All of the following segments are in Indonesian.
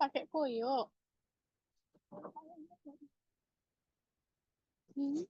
pakai koyo. Hmm.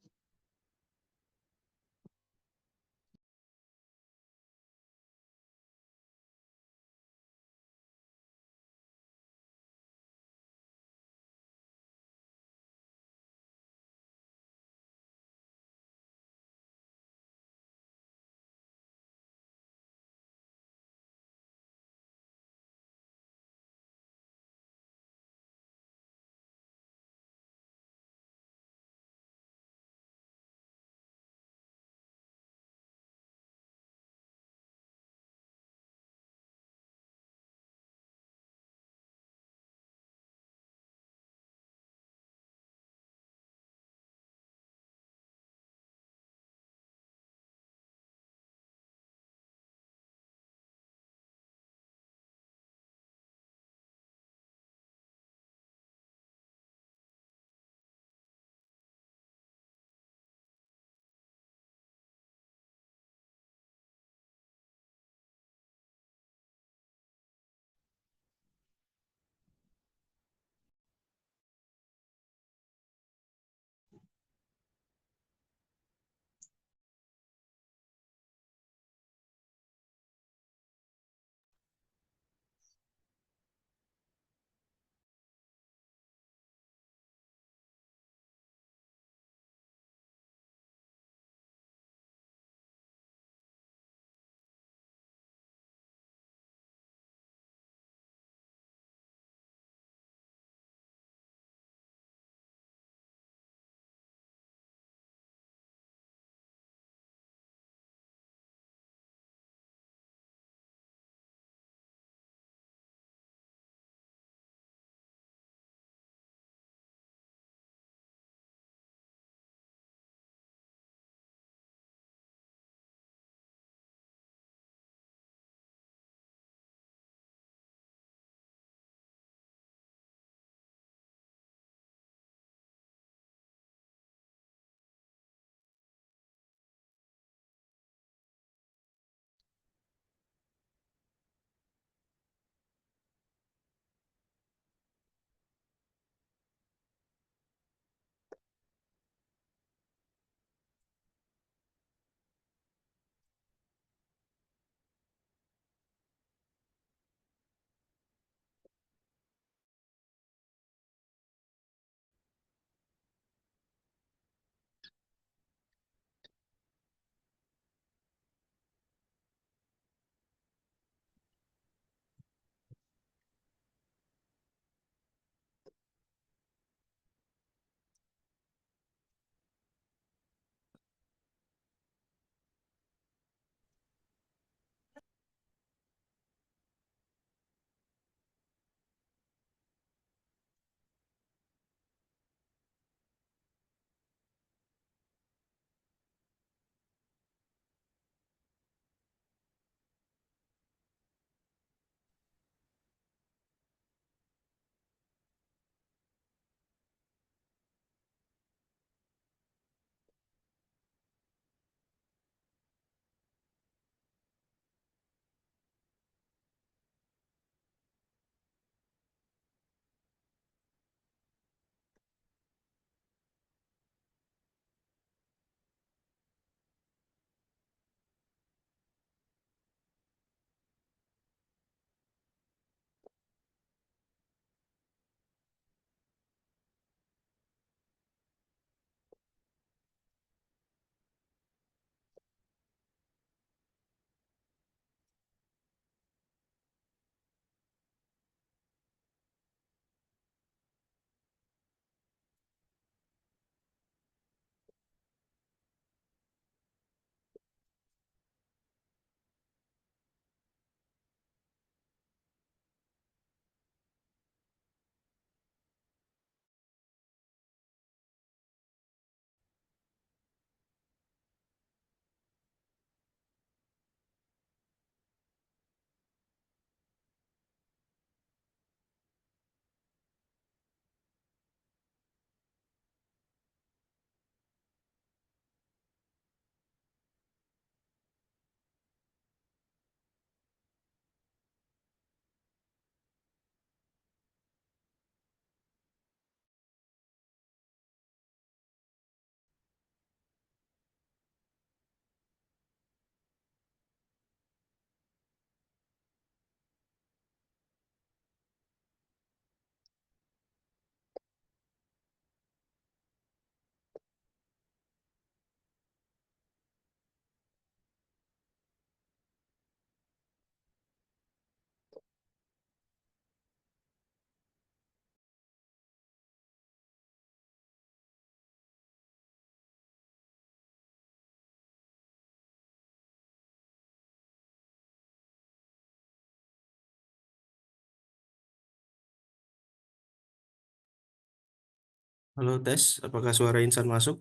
Halo tes, apakah suara Insan masuk?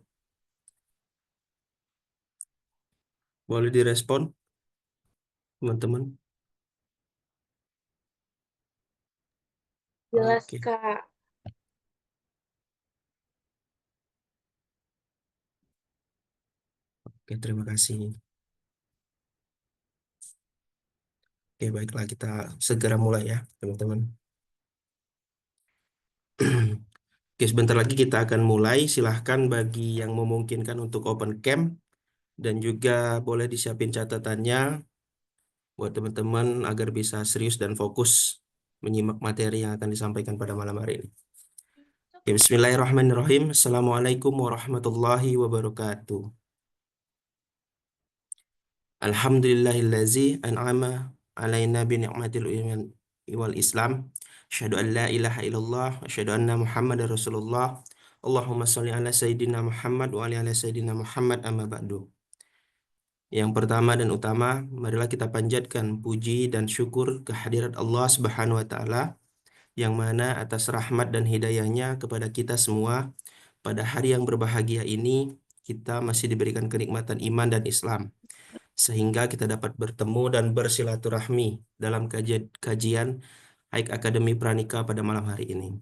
Boleh direspon, teman-teman? Jelas, Oke, Kak. oke, terima kasih. Oke, baiklah kita segera mulai ya, teman-teman. Oke, sebentar lagi kita akan mulai. Silahkan bagi yang memungkinkan untuk open cam dan juga boleh disiapin catatannya buat teman-teman agar bisa serius dan fokus menyimak materi yang akan disampaikan pada malam hari ini. Oke, Bismillahirrahmanirrahim. Assalamualaikum warahmatullahi wabarakatuh. Alhamdulillahillazi an'ama alaina bi ni'matil iman wal Islam. Asyhadu an la ilaha illallah wa asyhadu anna Muhammadar Rasulullah. Allahumma shalli ala sayyidina Muhammad wa ala sayyidina Muhammad amma ba'du. Yang pertama dan utama, marilah kita panjatkan puji dan syukur kehadirat Allah Subhanahu wa taala yang mana atas rahmat dan hidayahnya kepada kita semua pada hari yang berbahagia ini kita masih diberikan kenikmatan iman dan Islam sehingga kita dapat bertemu dan bersilaturahmi dalam kajian Haik Akademi Pranika pada malam hari ini.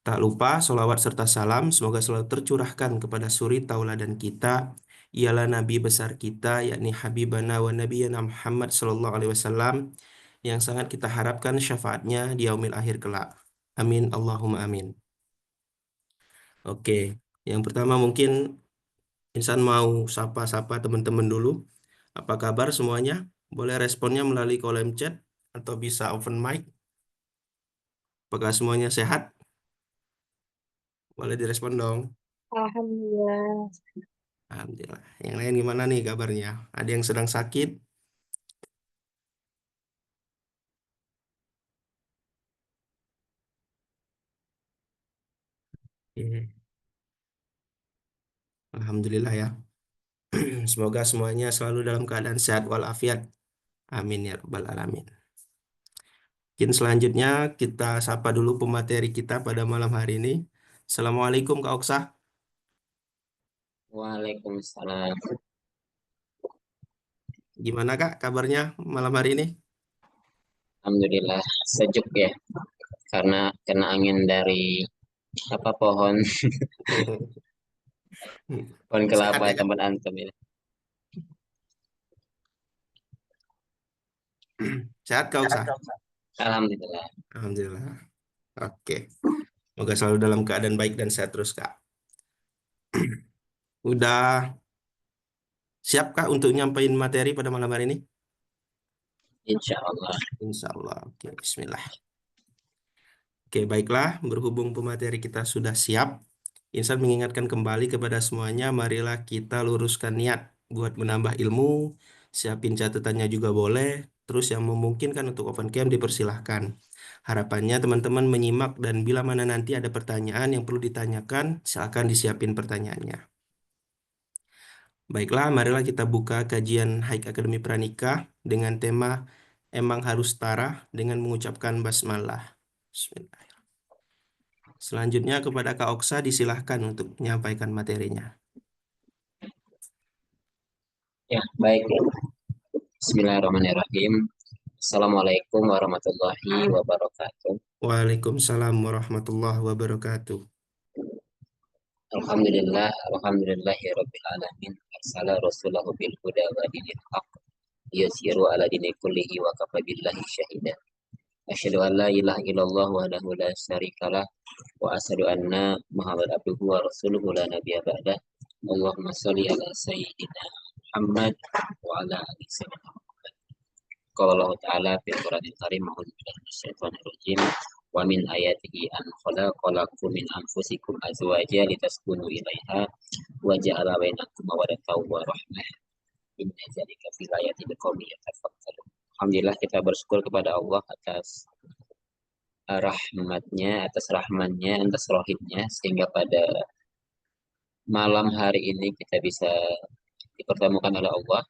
Tak lupa solawat serta salam semoga selalu tercurahkan kepada suri tauladan kita, ialah Nabi besar kita, yakni Habibana wa Nabiyana Muhammad Sallallahu Alaihi Wasallam, yang sangat kita harapkan syafaatnya di yaumil akhir kelak. Amin Allahumma amin. Oke, yang pertama mungkin Insan mau sapa-sapa teman-teman dulu. Apa kabar semuanya? Boleh responnya melalui kolom chat atau bisa open mic. Apakah semuanya sehat? Boleh direspon dong. Alhamdulillah. Alhamdulillah. Yang lain gimana nih kabarnya? Ada yang sedang sakit? Oke. Alhamdulillah ya. Semoga semuanya selalu dalam keadaan sehat walafiat. Amin ya rabbal alamin. Mungkin selanjutnya kita sapa dulu pemateri kita pada malam hari ini. Assalamualaikum Kak Oksa. Waalaikumsalam. Gimana Kak kabarnya malam hari ini? Alhamdulillah sejuk ya karena kena angin dari apa pohon Sehat kelapa ya Kak? tempat antum ini. Sehat Kak Oksa? Alhamdulillah. Alhamdulillah. Oke. Semoga selalu dalam keadaan baik dan sehat terus, Kak. Udah siap, Kak, untuk nyampain materi pada malam hari ini? Insya Allah. Insya Allah. Oke, bismillah. Oke, baiklah. Berhubung pemateri kita sudah siap, Insan mengingatkan kembali kepada semuanya, marilah kita luruskan niat buat menambah ilmu, siapin catatannya juga boleh, terus yang memungkinkan untuk open cam dipersilahkan. Harapannya teman-teman menyimak dan bila mana nanti ada pertanyaan yang perlu ditanyakan, silakan disiapin pertanyaannya. Baiklah, marilah kita buka kajian Haik Akademi Pranika dengan tema Emang Harus Tara dengan mengucapkan basmalah. Bismillah. Selanjutnya kepada Kak Oksa disilahkan untuk menyampaikan materinya. Ya, baik. Bismillahirrahmanirrahim. Assalamualaikum warahmatullahi wabarakatuh. Waalaikumsalam warahmatullahi wabarakatuh. Alhamdulillah, alhamdulillahi rabbil alamin. Arsala rasulahu bil huda wa dinil haq. Yasiru ala dini kullihi wa kafa billahi syahida. Asyhadu an la ilaha illallah wahdahu la syarikalah wa asyhadu anna Muhammad abduhu wa rasuluhu la nabiyya ba'dah. Allahumma shalli ala sayyidina Muhammad wa ala ali sayyidina Muhammad. Qala Allah Ta'ala fil Qur'anil Karim a'udzu billahi minasyaitonir rajim wa min ayatihi an khalaqalakum min anfusikum azwaja litaskunu ilaiha wa ja'ala bainakum mawaddatan wa rahmah. Inna dzalika fil ayati liqaumin yatafakkarun. Alhamdulillah kita bersyukur kepada Allah atas rahmatnya, atas rahmannya, atas rohimnya, sehingga pada malam hari ini kita bisa dipertemukan oleh Allah,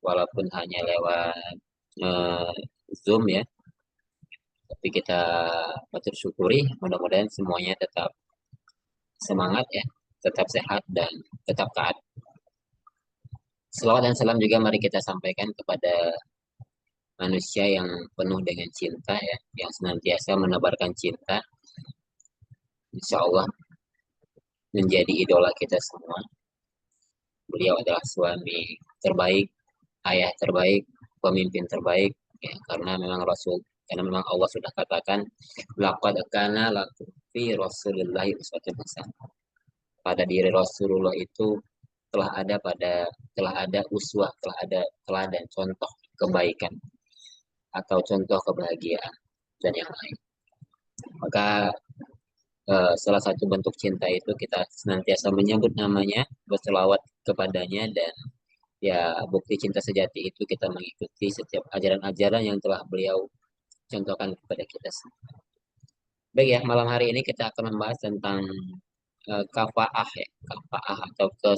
walaupun hanya lewat eh, Zoom ya, tapi kita patut syukuri, mudah-mudahan semuanya tetap semangat ya, tetap sehat dan tetap taat. Selawat dan salam juga mari kita sampaikan kepada manusia yang penuh dengan cinta ya, yang senantiasa menebarkan cinta. Insya Allah menjadi idola kita semua. Beliau adalah suami terbaik, ayah terbaik, pemimpin terbaik, ya, karena memang Allah sudah katakan, laqad kana lakum fi Rasulillahi uswatun hasanah. Pada diri Rasulullah itu telah ada uswah, telah ada teladan, contoh kebaikan atau contoh kebahagiaan dan yang lain. Maka salah satu bentuk cinta itu kita senantiasa menyebut namanya, berselawat kepadanya, dan ya bukti cinta sejati itu kita mengikuti setiap ajaran-ajaran yang telah beliau contohkan kepada kita semua. Baik ya, malam hari ini kita akan membahas tentang kafaah ya, kafaah atau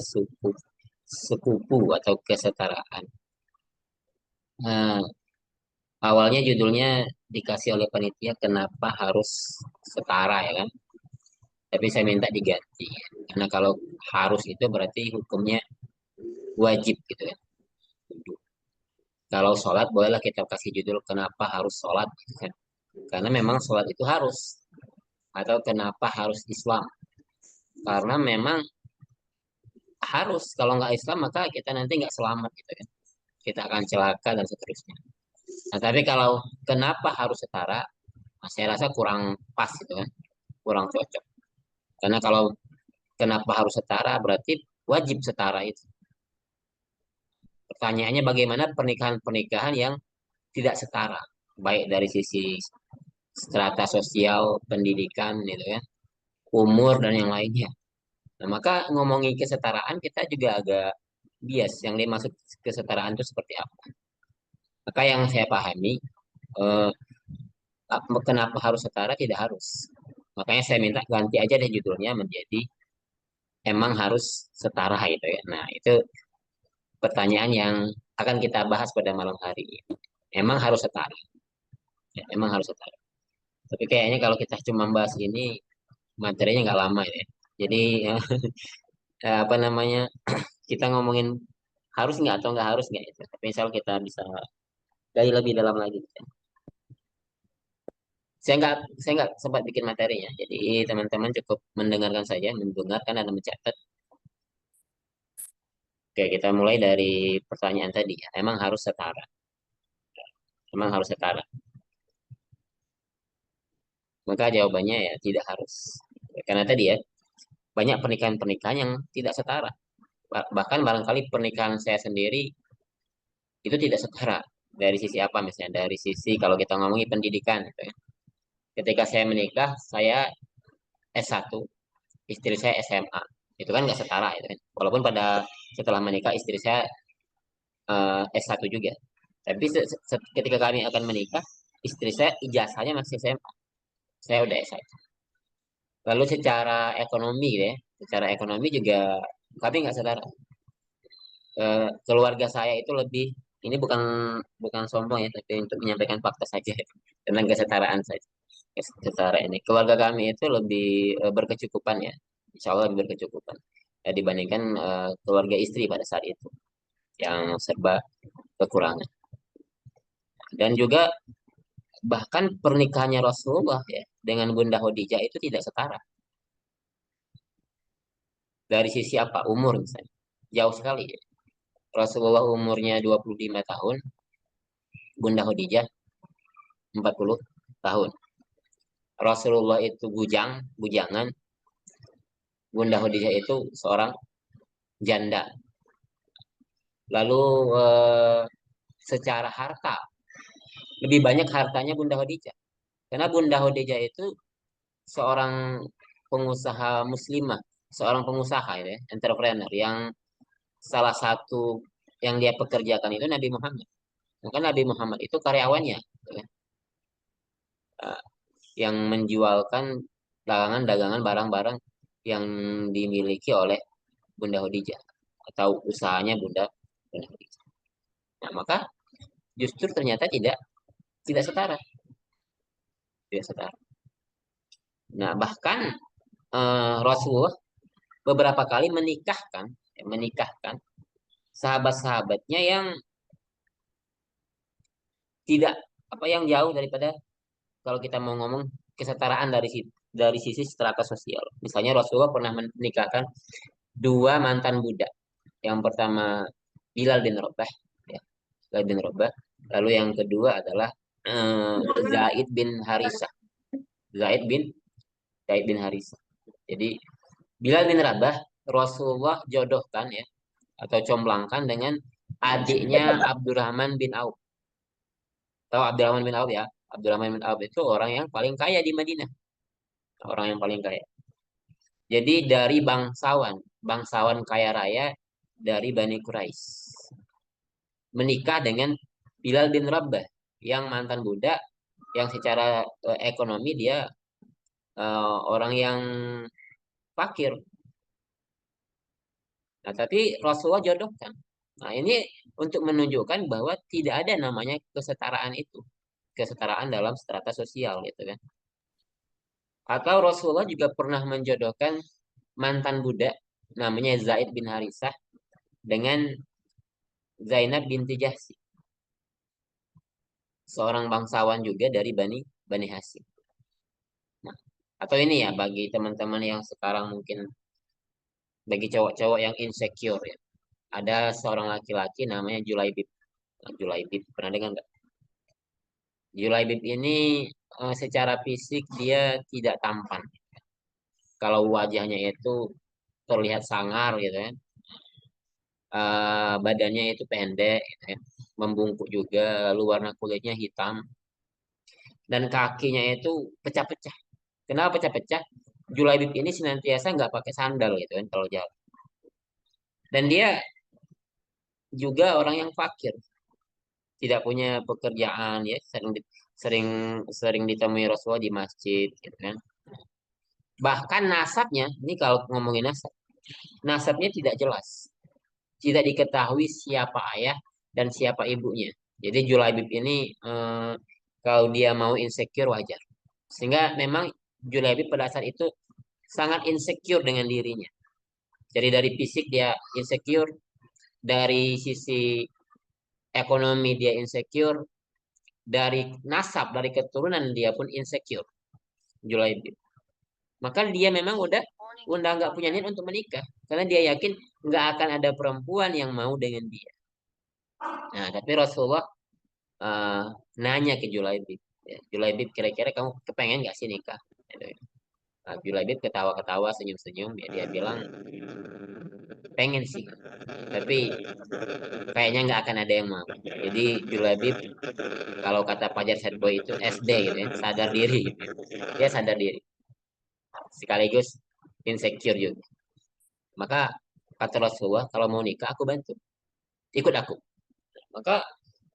sekupu atau kesetaraan. Nah, awalnya judulnya dikasih oleh panitia kenapa harus setara ya kan? Tapi saya minta diganti. Karena kalau harus itu berarti hukumnya wajib gitu ya. Kalau sholat bolehlah kita kasih judul kenapa harus sholat gitu kan. Karena memang sholat itu harus. Atau kenapa harus Islam. Karena memang harus. Kalau nggak Islam maka kita nanti nggak selamat gitu kan. Kita akan celaka dan seterusnya. Nah tapi kalau kenapa harus setara, nah, saya rasa kurang pas gitu kan. Kurang cocok. Karena kalau kenapa harus setara berarti wajib setara itu. Pertanyaannya bagaimana pernikahan-pernikahan yang tidak setara, baik dari sisi strata sosial, pendidikan, gitu kan, umur dan yang lainnya. Nah, maka ngomongin kesetaraan kita juga agak bias. Yang dimaksud kesetaraan itu seperti apa? Maka yang saya pahami, eh, kenapa harus setara? Tidak harus. Makanya saya minta ganti aja deh judulnya menjadi emang harus setara gitu ya. Nah, itu pertanyaan yang akan kita bahas pada malam hari ini. Emang harus setara. Ya, emang harus setara. Tapi kayaknya kalau kita cuma bahas ini, materinya nggak lama ya. Jadi apa namanya, kita ngomongin harus nggak atau nggak harus nggak itu. Tapi misal kita bisa gali lebih dalam lagi. Saya nggak sempat bikin materinya. Jadi teman-teman cukup mendengarkan saja, mendengarkan dan mencatat. Oke, kita mulai dari pertanyaan tadi ya. Emang harus setara. Emang harus setara. Maka jawabannya ya tidak harus. Karena tadi ya, banyak pernikahan-pernikahan yang tidak setara. Bahkan barangkali pernikahan saya sendiri itu tidak setara. Dari sisi apa misalnya? Dari sisi kalau kita ngomongin pendidikan gitu ya. Ketika saya menikah, saya S1, istri saya SMA. Itu kan nggak setara itu kan. Walaupun pada setelah menikah istri saya S1 juga. Tapi ketika kami akan menikah, istri saya ijazahnya masih SMA. Saya udah S1. Lalu secara ekonomi ya, secara ekonomi juga kami nggak setara. Keluarga saya itu lebih, ini bukan bukan sombong ya, tapi untuk menyampaikan fakta saja tentang kesetaraan saja. Kesetaraan ini, keluarga kami itu lebih berkecukupan ya, insya Allah lebih berkecukupan ya, dibandingkan keluarga istri pada saat itu yang serba kekurangan. Dan juga bahkan pernikahannya Rasulullah ya dengan Bunda Khadijah itu tidak setara. Dari sisi apa? Umur misalnya. Jauh sekali ya. Rasulullah umurnya 25 tahun, Bunda Khadijah 40 tahun. Rasulullah itu bujangan, Bunda Khadijah itu seorang janda. Lalu secara harta, lebih banyak hartanya Bunda Khadijah. Karena Bunda Khadijah itu seorang pengusaha muslimah, seorang pengusaha ya, entrepreneur yang salah satu yang dia pekerjakan itu Nabi Muhammad. Maka Nabi Muhammad itu karyawannya, ya, yang menjualkan dagangan-dagangan barang-barang yang dimiliki oleh Bunda Khadijah atau usahanya Bunda Khadijah. Nah, maka justru ternyata tidak setara, tidak setara. Nah, bahkan Rasulullah beberapa kali menikahkan sahabat-sahabatnya yang tidak yang jauh daripada kalau kita mau ngomong kesetaraan dari sisi strata sosial. Misalnya Rasulullah pernah menikahkan dua mantan budak. Yang pertama Bilal bin Rabah, ya, Bilal bin Rabah. Lalu yang kedua adalah eh, Zaid bin Harisah. Zaid bin Zaid bin Harisah. Jadi Bilal bin Rabah Rasulullah jodohkan ya atau comblangkan dengan adiknya Abdurrahman bin Auf. Tahu Abdurrahman bin Auf ya? Abdurrahman bin Auf itu orang yang paling kaya di Madinah, orang yang paling kaya. Jadi dari bangsawan kaya raya dari Bani Quraisy menikah dengan Bilal bin Rabah yang mantan budak yang secara ekonomi dia orang yang fakir. Nah, tapi Rasulullah jodohkan. Nah, ini untuk menunjukkan bahwa tidak ada namanya kesetaraan itu. Kesetaraan dalam strata sosial gitu kan. Atau Rasulullah juga pernah menjodohkan mantan budak namanya Zaid bin Harisah dengan Zainab binti Jahsi, seorang bangsawan juga dari Bani Hasyim. Nah, atau ini ya bagi teman-teman yang sekarang mungkin bagi cowok-cowok yang insecure ya. Ada seorang laki-laki namanya Julaibib. Nah, Julaibib pernah dengar nggak? Julaibib ini secara fisik dia tidak tampan. Kalau wajahnya itu terlihat sangar gitu kan. Badannya itu pendek gitu kan. Membungkuk juga, lalu warna kulitnya hitam dan kakinya itu pecah-pecah. Kenapa pecah-pecah? Julaibib ini senantiasa nggak pakai sandal gitu kan kalau jalan. Dan dia juga orang yang fakir, tidak punya pekerjaan ya, sering sering ditemui Rasulullah di masjid gitu kan. Bahkan nasabnya, ini kalau ngomongin nasabnya tidak jelas. Tidak diketahui siapa ayah dan siapa ibunya. Jadi Julaibib ini kalau dia mau insecure wajar. Sehingga memang Julaibib pada saat itu sangat insecure dengan dirinya. Jadi dari fisik dia insecure, dari sisi ekonomi dia insecure, dari nasab, dari keturunan dia pun insecure. Julaibib. Maka dia memang udah nggak punya niat untuk menikah karena dia yakin nggak akan ada perempuan yang mau dengan dia. Nah, tapi Rasulullah eh, nanya ke Julaibib, ya, Julaibib kira-kira kamu kepengen nggak sih nikah? Gitu. Nah, Julaibib ketawa-ketawa, senyum-senyum, ya, dia bilang pengen sih, tapi kayaknya nggak akan ada yang mau. Jadi Julaibib kalau kata Fajar Setboy itu SD gitu ya, sadar diri gitu. Dia sadar diri, sekaligus insecure juga. Maka kata Rasulullah, kalau mau nikah aku bantu, ikut aku. Maka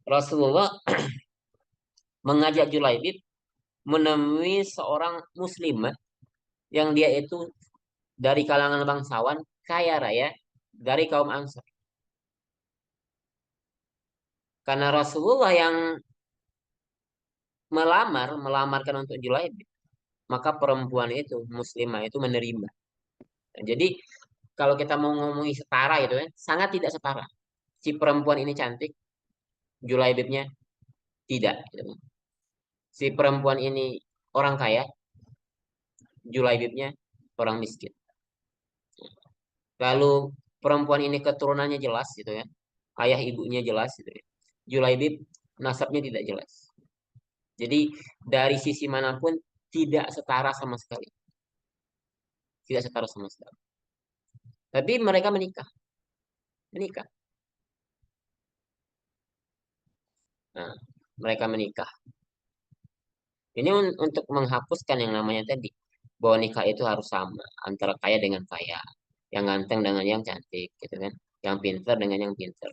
Rasulullah mengajak Julaibib menemui seorang muslimah yang dia itu dari kalangan bangsawan kaya raya dari kaum Ansar. Karena Rasulullah yang melamarkan untuk Julaibib, maka perempuan itu muslimah itu menerima. Jadi kalau kita mau ngomongin setara itu kan sangat tidak setara. Si perempuan ini cantik, Julaibibnya tidak. Gitu. Si perempuan ini orang kaya, Julaibibnya orang miskin. Lalu perempuan ini keturunannya jelas gitu ya. Ayah ibunya jelas gitu ya. Julaibib nasabnya tidak jelas. Jadi dari sisi manapun tidak setara sama sekali. Tidak setara sama sekali. Tapi mereka menikah. Menikah. Nah, mereka menikah. Ini untuk menghapuskan yang namanya tadi. Bahwa nikah itu harus sama. Antara kaya dengan kaya. Yang ganteng dengan yang cantik. Gitu kan. Yang pintar dengan yang pintar.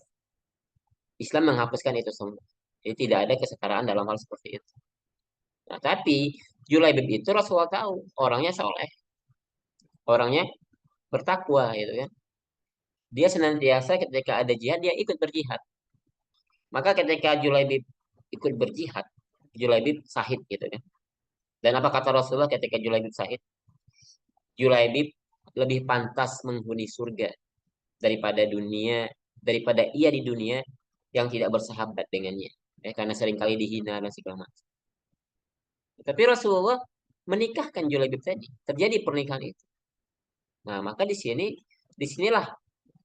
Islam menghapuskan itu semua. Jadi tidak ada kesetaraan dalam hal seperti itu. Nah, tapi Julaibib itu Rasulullah tahu orangnya soleh, orangnya bertakwa gitu kan. Dia senantiasa ketika ada jihad dia ikut berjihad. Maka ketika Julaibib ikut berjihad, Julaibib sahid gitu kan. Dan apa kata Rasulullah ketika Julaibib sahid? Julaibib lebih pantas menghuni surga daripada ia di dunia yang tidak bersahabat dengannya. Karena seringkali dihina dan segala macam. Tapi Rasulullah menikahkan Julaibib tadi. Terjadi pernikahan itu. Nah, maka disinilah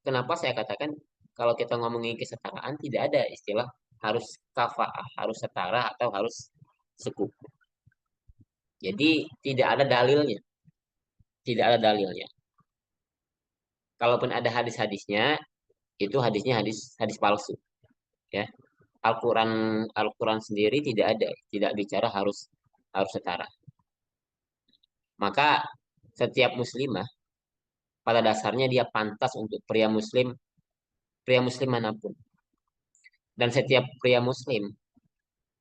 kenapa saya katakan kalau kita ngomongin kesetaraan tidak ada istilah harus kafaah, harus setara atau harus sekufu. Jadi tidak ada dalilnya, tidak ada dalilnya. Kalaupun ada hadis-hadisnya, itu hadisnya hadis hadis palsu, ya. Al-Quran Al-Quran sendiri tidak ada, tidak bicara harus harus setara. Maka setiap muslimah pada dasarnya dia pantas untuk pria muslim manapun. Dan setiap pria muslim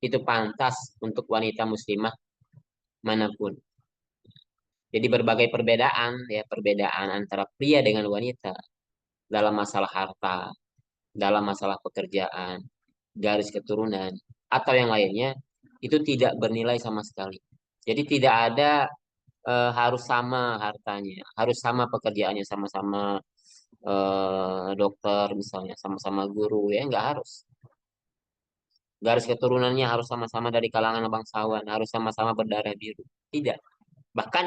itu pantas untuk wanita muslimah manapun. Jadi berbagai perbedaan, ya, perbedaan antara pria dengan wanita dalam masalah harta, dalam masalah pekerjaan, garis keturunan, atau yang lainnya itu tidak bernilai sama sekali. Jadi tidak ada harus sama hartanya, harus sama pekerjaannya, sama-sama dokter misalnya, sama-sama guru, ya nggak harus. Garis keturunannya harus sama-sama dari kalangan bangsawan, harus sama-sama berdarah biru. Tidak. Bahkan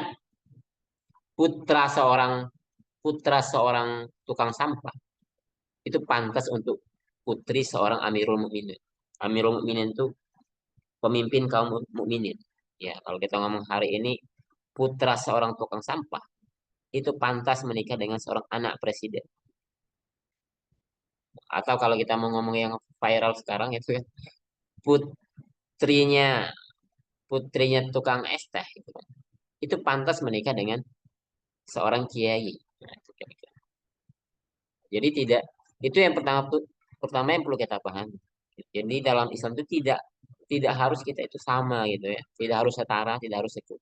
putra seorang putra seorang tukang sampah itu pantas untuk putri seorang Amirul Mukminin. Amirul Mukminin itu pemimpin kaum mukminin. Ya, kalau kita ngomong hari ini putra seorang tukang sampah itu pantas menikah dengan seorang anak presiden. Atau kalau kita mau ngomong yang viral sekarang itu kan putrinya putrinya tukang es teh gitu kan. Itu pantas menikah dengan seorang kiai. Nah, itu kira-kira. Jadi tidak itu yang pertama yang perlu kita pahami. Jadi dalam Islam itu tidak tidak harus kita itu sama gitu ya. Tidak harus setara, tidak harus ikut.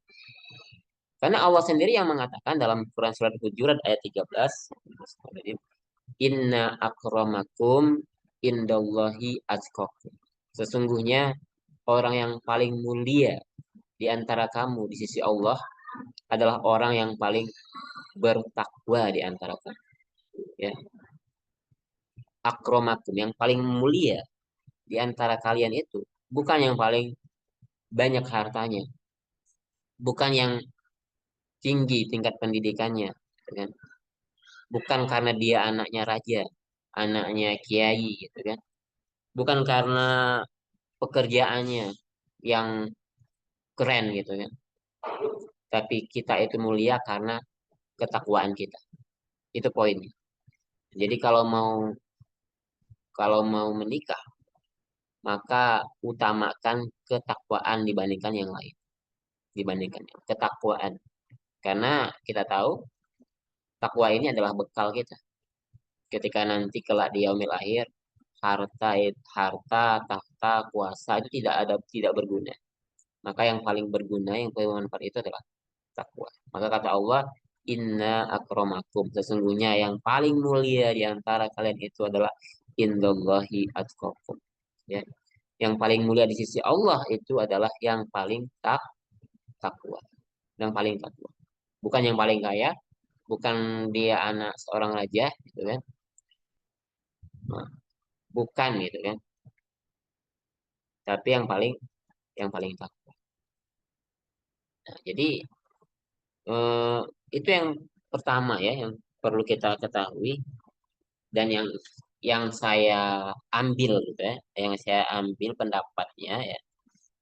Karena Allah sendiri yang mengatakan dalam Quran surat Hujurat ayat 13, Inna akramakum indallahi atqakum. Sesungguhnya orang yang paling mulia di antara kamu di sisi Allah adalah orang yang paling bertakwa di antara kamu. Ya. Akramakum yang paling mulia di antara kalian itu bukan yang paling banyak hartanya, bukan yang tinggi tingkat pendidikannya, gitu kan? Bukan karena dia anaknya raja, anaknya kiai, gitu kan? Bukan karena pekerjaannya yang keren, gitu kan? Tapi kita itu mulia karena ketakwaan kita. Itu poinnya. Jadi kalau mau menikah, maka utamakan ketakwaan dibandingkan yang lain. Dibandingkan ketakwaan. Karena kita tahu takwa ini adalah bekal kita. Ketika nanti kelak di yaumil akhir, harta, tahta, kuasa itu tidak berguna. Maka yang paling berguna, yang paling bermanfaat itu adalah takwa. Maka kata Allah, Inna akramakum. Sesungguhnya yang paling mulia di antara kalian itu adalah indallahi atqakum. Ya. Yang paling mulia di sisi Allah itu adalah yang paling takwa. Yang paling takwa. Bukan yang paling kaya, bukan dia anak seorang raja, gitu kan? Nah, bukan gitu kan? Tapi yang paling takwa. Nah, jadi eh, itu yang pertama ya, yang perlu kita ketahui dan yang saya ambil gitu ya, yang saya ambil pendapatnya ya,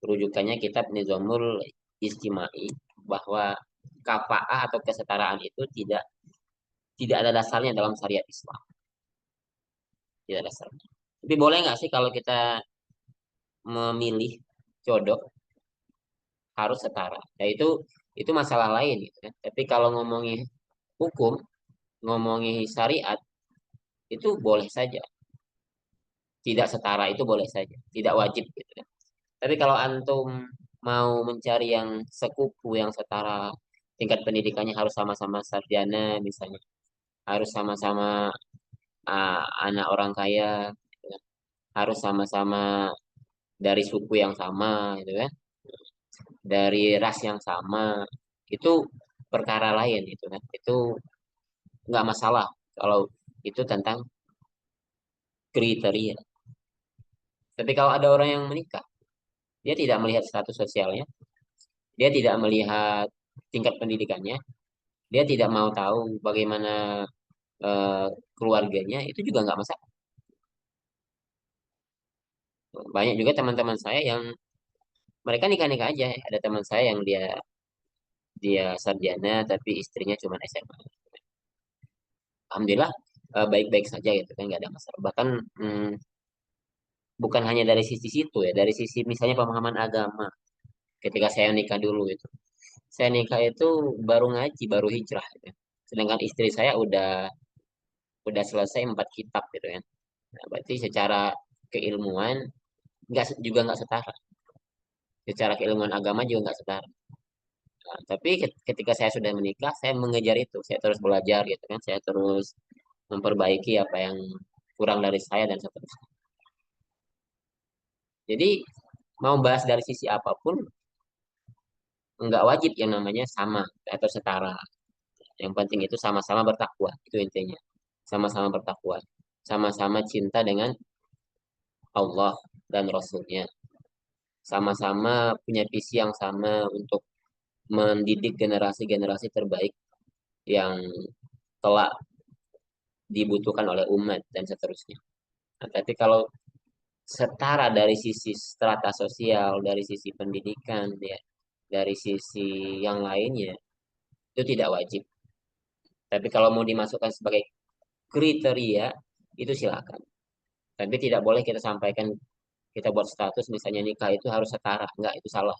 rujukannya kitab Nizamul Istimai bahwa kafaah atau kesetaraan itu tidak tidak ada dasarnya dalam syariat Islam. Tidak ada dasarnya. Tapi boleh nggak sih kalau kita memilih jodoh harus setara? Ya itu masalah lain gitu kan. Tapi kalau ngomongin hukum, ngomongin syariat itu boleh saja. Tidak setara itu boleh saja, tidak wajib gitu kan. Tapi kalau antum mau mencari yang sekufu yang setara tingkat pendidikannya harus sama-sama sarjana misalnya, harus sama-sama anak orang kaya, gitu kan. Harus sama-sama dari suku yang sama gitu kan, dari ras yang sama, itu perkara lain itu kan. Itu nggak masalah kalau itu tentang kriteria. Tapi kalau ada orang yang menikah, dia tidak melihat status sosialnya, dia tidak melihat tingkat pendidikannya, dia tidak mau tahu bagaimana eh, keluarganya, itu juga nggak masalah. Banyak juga teman-teman saya yang mereka nikah-nikah aja. Ada teman saya yang dia dia sarjana tapi istrinya cuma SMA. Alhamdulillah baik-baik saja gitu kan, nggak ada masalah. Bahkan mm, bukan hanya dari sisi situ ya, dari sisi misalnya pemahaman agama. Ketika saya nikah dulu itu, saya nikah itu baru ngaji, baru hijrah gitu. Sedangkan istri saya udah selesai 4 kitab gitu kan. Nah, berarti secara keilmuan juga nggak setara. Secara keilmuan agama juga nggak setara. Nah, tapi ketika saya sudah menikah, saya mengejar itu. Saya terus belajar gitu kan. Saya terus memperbaiki apa yang kurang dari saya dan seterusnya. Jadi mau bahas dari sisi apapun, nggak wajib yang namanya sama atau setara. Yang penting itu sama-sama bertakwa. Itu intinya. Sama-sama bertakwa. Sama-sama cinta dengan Allah dan Rasulnya. Sama-sama punya visi yang sama untuk mendidik generasi-generasi terbaik yang kelak dibutuhkan oleh umat dan seterusnya. Nah, tapi kalau setara dari sisi strata sosial, dari sisi pendidikan, ya, dari sisi yang lainnya, itu tidak wajib. Tapi kalau mau dimasukkan sebagai kriteria, itu silakan. Tapi tidak boleh kita sampaikan, kita buat status misalnya nikah itu harus setara. Enggak, itu salah.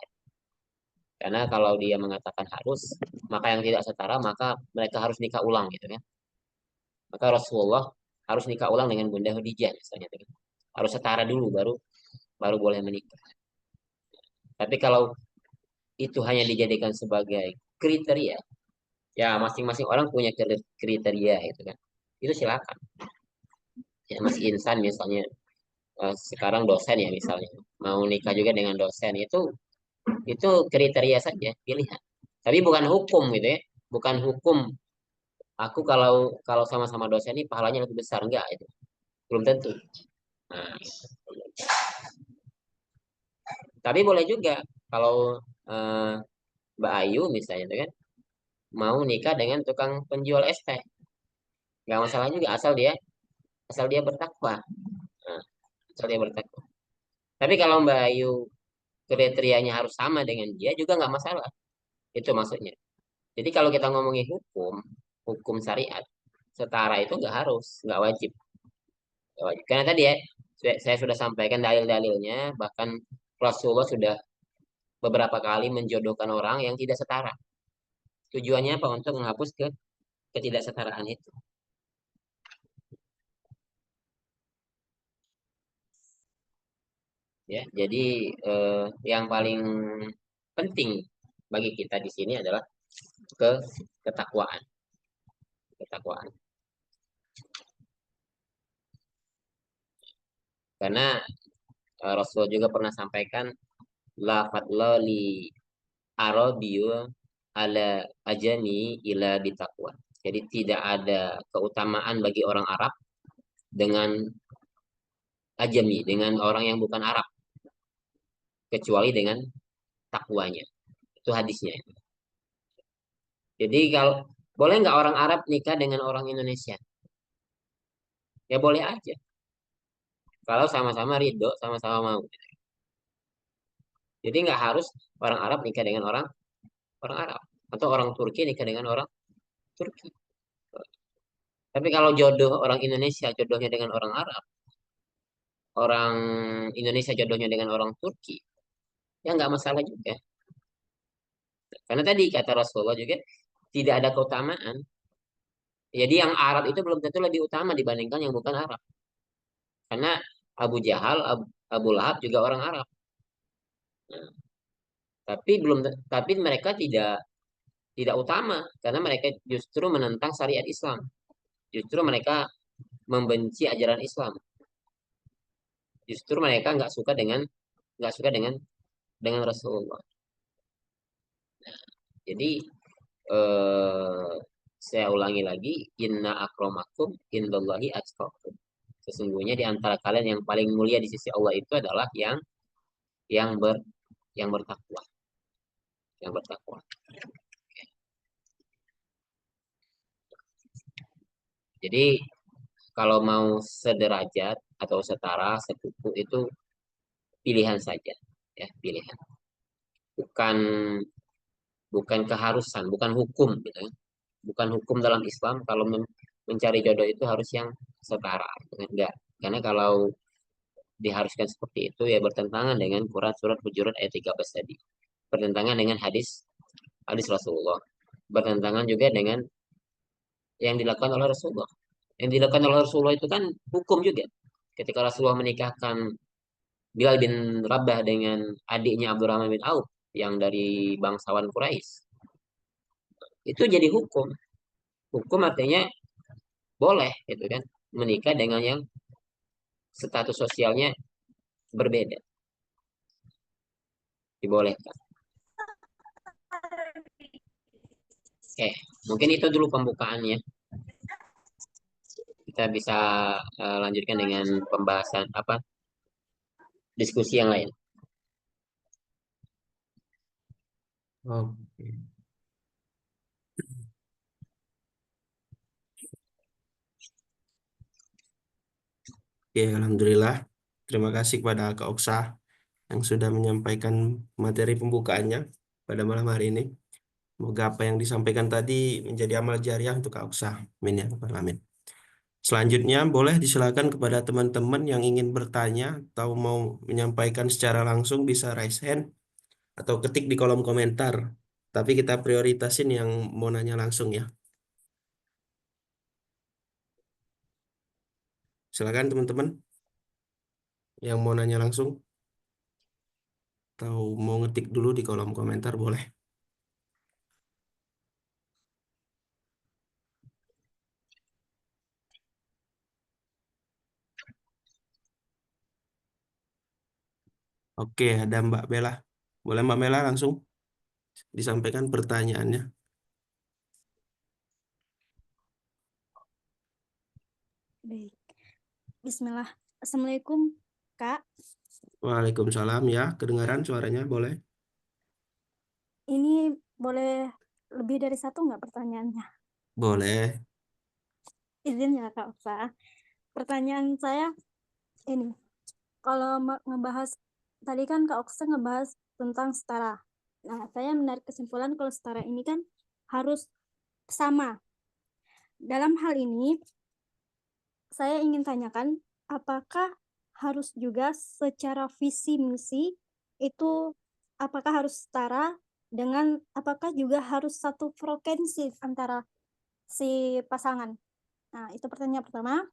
Karena kalau dia mengatakan harus, maka yang tidak setara, maka mereka harus nikah ulang gitu kan. Maka Rasulullah harus nikah ulang dengan Bunda Khadijah misalnya. Gitu kan. Harus setara dulu baru baru boleh menikah. Tapi kalau itu hanya dijadikan sebagai kriteria, ya masing-masing orang punya kriteria itu kan. Itu silakan. Ya, Mas Insan misalnya sekarang dosen ya misalnya mau nikah juga dengan dosen itu kriteria saja pilihan. Tapi bukan hukum gitu ya. Bukan hukum. Aku kalau kalau sama-sama dosen ini pahalanya lebih besar enggak itu. Belum tentu. Nah, tapi boleh juga kalau eh, Mbak Ayu misalnya itu kan mau nikah dengan tukang penjual es teh. Nggak masalah juga asal dia bertakwa. Nah, asal dia bertakwa. Tapi kalau Mbak Ayu kriterianya harus sama dengan dia juga nggak masalah. Itu maksudnya. Jadi kalau kita ngomongin hukum syariat, setara itu nggak harus, nggak wajib. Nggak wajib. Karena tadi ya, saya sudah sampaikan dalil-dalilnya, bahkan Rasulullah sudah beberapa kali menjodohkan orang yang tidak setara. Tujuannya apa? Untuk menghapus ketidaksetaraan itu. Ya, jadi yang paling penting bagi kita di sini adalah ke ketakwaan, ketakwaan. Karena Rasul juga pernah sampaikan la fadla li arabiyyu ala ajami ila bitakwa. Jadi tidak ada keutamaan bagi orang Arab dengan ajami, dengan orang yang bukan Arab, kecuali dengan takwanya. Itu hadisnya. Jadi kalau boleh nggak orang Arab nikah dengan orang Indonesia? Ya boleh aja. Kalau sama-sama ridho, sama-sama mau. Jadi nggak harus orang Arab nikah dengan orang orang Arab atau orang Turki nikah dengan orang Turki. Tapi kalau jodoh orang Indonesia jodohnya dengan orang Arab, orang Indonesia jodohnya dengan orang Turki, ya nggak masalah juga. Karena tadi kata Rasulullah juga tidak ada keutamaan. Jadi yang Arab itu belum tentu lebih utama dibandingkan yang bukan Arab. Karena Abu Jahal, Abu Lahab juga orang Arab. Nah, tapi mereka tidak tidak utama karena mereka justru menentang syariat Islam. Justru mereka membenci ajaran Islam. Justru mereka nggak suka dengan Rasulullah. Jadi eh, saya ulangi lagi, inna akramakum indallahi atqakum. Sesungguhnya di antara kalian yang paling mulia di sisi Allah itu adalah yang ber yang bertakwa, yang bertakwa. Jadi kalau mau sederajat atau setara, sekufu itu pilihan saja, ya pilihan. Bukan bukan keharusan, bukan hukum, gitu ya. Bukan hukum dalam Islam kalau mencari jodoh itu harus yang setara, gitu kan. Enggak. Karena kalau diharuskan seperti itu ya bertentangan dengan Quran surat Hujurat ayat 13 tadi. Bertentangan dengan hadis hadis Rasulullah. Bertentangan juga dengan yang dilakukan oleh Rasulullah. Yang dilakukan oleh Rasulullah itu kan hukum juga. Ketika Rasulullah menikahkan Bilal bin Rabah dengan adiknya Abdurrahman bin Auf yang dari bangsawan Quraisy, itu jadi hukum. Hukum artinya boleh gitu kan menikah dengan yang status sosialnya berbeda, dibolehkan. Oke, mungkin itu dulu pembukaannya. Kita bisa lanjutkan dengan pembahasan apa diskusi yang lain. Oke. Oke, alhamdulillah. Terima kasih kepada Kak Oksa yang sudah menyampaikan materi pembukaannya pada malam hari ini. Semoga apa yang disampaikan tadi menjadi amal jariah untuk Kak Oksa. Amin ya rabbal alamin. Selanjutnya boleh disilakan kepada teman-teman yang ingin bertanya atau mau menyampaikan secara langsung bisa raise hand atau ketik di kolom komentar. Tapi kita prioritasin yang mau nanya langsung ya. Silakan teman-teman yang mau nanya langsung atau mau ngetik dulu di kolom komentar boleh. Oke, ada Mbak Bella. Boleh Mbak Bella langsung disampaikan pertanyaannya. Baik. Bismillah. Assalamualaikum, Kak. Waalaikumsalam ya, kedengaran suaranya boleh? Ini boleh lebih dari satu nggak pertanyaannya? Boleh. Izin ya, Kak Oksa. Pertanyaan saya ini, kalau ngebahas, tadi kan Kak Oksa ngebahas tentang setara. Nah, saya menarik kesimpulan kalau setara ini kan harus sama. Dalam hal ini, saya ingin tanyakan, apakah harus juga secara visi misi itu apakah harus setara dengan apakah juga harus satu frekuensi antara si pasangan? Nah, itu pertanyaan pertama.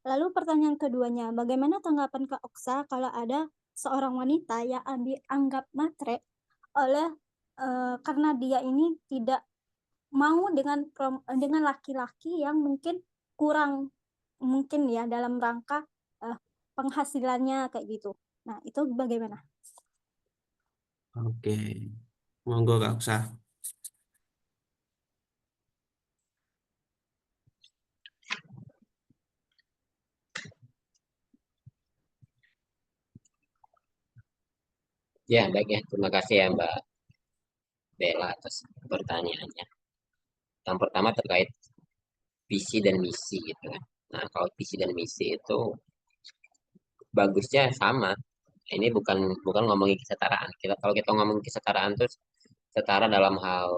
Lalu pertanyaan keduanya, bagaimana tanggapan Kak Oksa kalau ada seorang wanita yang dianggap matre oleh karena dia ini tidak mau dengan laki-laki yang mungkin kurang mungkin ya dalam rangka penghasilannya kayak gitu. Nah, itu bagaimana? Oke. Monggo Kak Uksa. Ya, baik ya. Terima kasih ya Mbak Bella atas pertanyaannya. Yang pertama terkait visi dan misi gitu kan. Nah, kalau visi dan misi itu bagusnya sama. Ini bukan bukan ngomongin kesetaraan. Kalau kita ngomongin kesetaraan itu setara dalam hal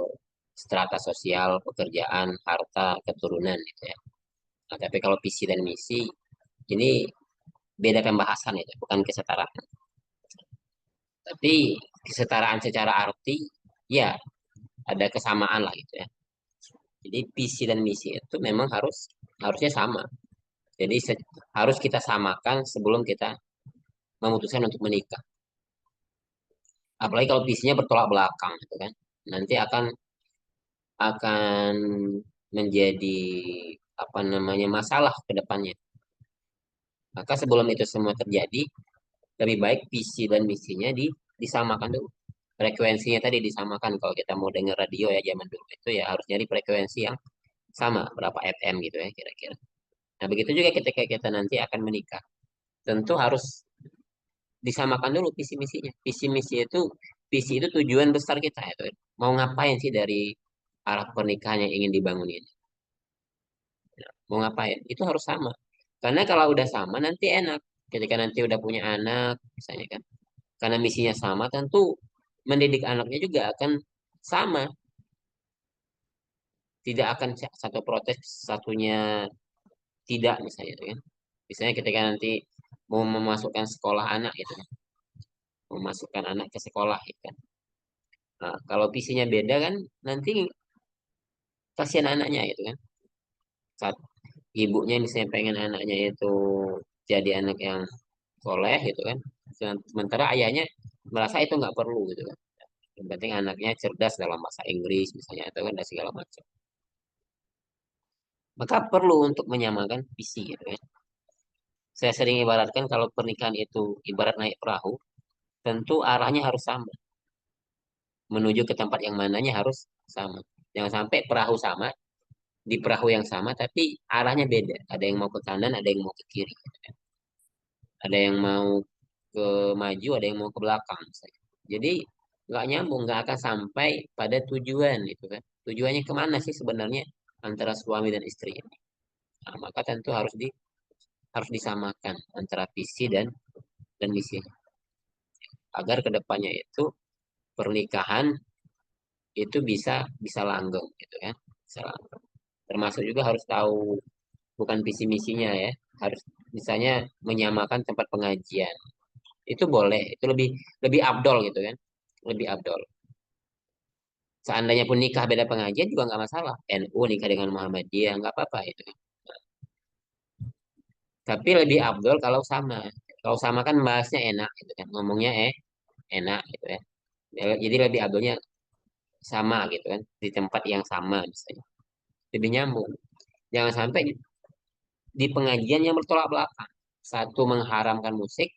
strata sosial, pekerjaan, harta, keturunan gitu ya. Nah, tapi kalau visi dan misi ini beda pembahasan ya, bukan kesetaraan. Tapi kesetaraan secara arti ya ada kesamaan lah gitu ya. Jadi visi dan misi itu memang harusnya sama. Jadi harus kita samakan sebelum kita memutuskan untuk menikah. Apalagi kalau visinya bertolak belakang gitu kan. Nanti akan menjadi apa namanya masalah ke depannya. Maka sebelum itu semua terjadi, lebih baik visi dan misinya disamakan dulu. frekuensinya tadi disamakan. Kalau kita mau dengar radio ya zaman dulu itu ya harus nyari frekuensi yang sama, berapa FM gitu ya kira-kira. Nah, begitu juga ketika kita nanti akan menikah. Tentu harus disamakan dulu visi misinya. Visi misi itu, visi itu tujuan besar kita itu. Mau ngapain sih dari arah pernikahan yang ingin dibangun ini? Mau ngapain? Itu harus sama. Karena kalau udah sama nanti enak. Ketika nanti udah punya anak, misalnya kan. Karena misinya sama, tentu mendidik anaknya juga akan sama. Tidak akan satu protes, satunya tidak misalnya itu kan. Misalnya ketika nanti mau memasukkan sekolah anak itu kan. Memasukkan anak ke sekolah itu kan. Nah, kalau visinya beda kan nanti kasihan anaknya gitu kan. Saat ibunya misalnya pengen anaknya itu jadi anak yang soleh gitu kan. Sementara ayahnya merasa itu nggak perlu gitu kan. Yang penting anaknya cerdas dalam bahasa Inggris misalnya atau kan dan segala macam. Maka perlu untuk menyamakan visi gitu kan. Saya sering ibaratkan kalau pernikahan itu ibarat naik perahu, tentu arahnya harus sama. Menuju ke tempat yang mananya harus sama. Jangan sampai perahu sama, di perahu yang sama tapi arahnya beda. Ada yang mau ke kanan, ada yang mau ke kiri. Ada yang mau ke maju, ada yang mau ke belakang. Misalnya. Jadi nggak nyambung, nggak akan sampai pada tujuan itu kan. Tujuannya kemana sih sebenarnya antara suami dan istri ini? Nah, maka tentu harus disamakan antara visi dan misi agar kedepannya itu pernikahan itu bisa bisa langgeng gitu kan. Bisa langgeng. Termasuk juga harus tahu bukan visi misinya ya, harus misalnya menyamakan tempat pengajian. Itu boleh, itu lebih lebih abdol gitu kan. Lebih abdol. Seandainya pun nikah beda pengajian juga nggak masalah. NU nikah dengan Muhammadiyah nggak apa-apa itu. Tapi lebih abdol kalau sama. Kalau sama kan bahasnya enak gitu kan. Ngomongnya enak gitu ya. Jadi lebih abdolnya sama gitu kan. Di tempat yang sama misalnya. Lebih nyambung. Jangan sampai di pengajian yang bertolak belakang. Satu mengharamkan musik,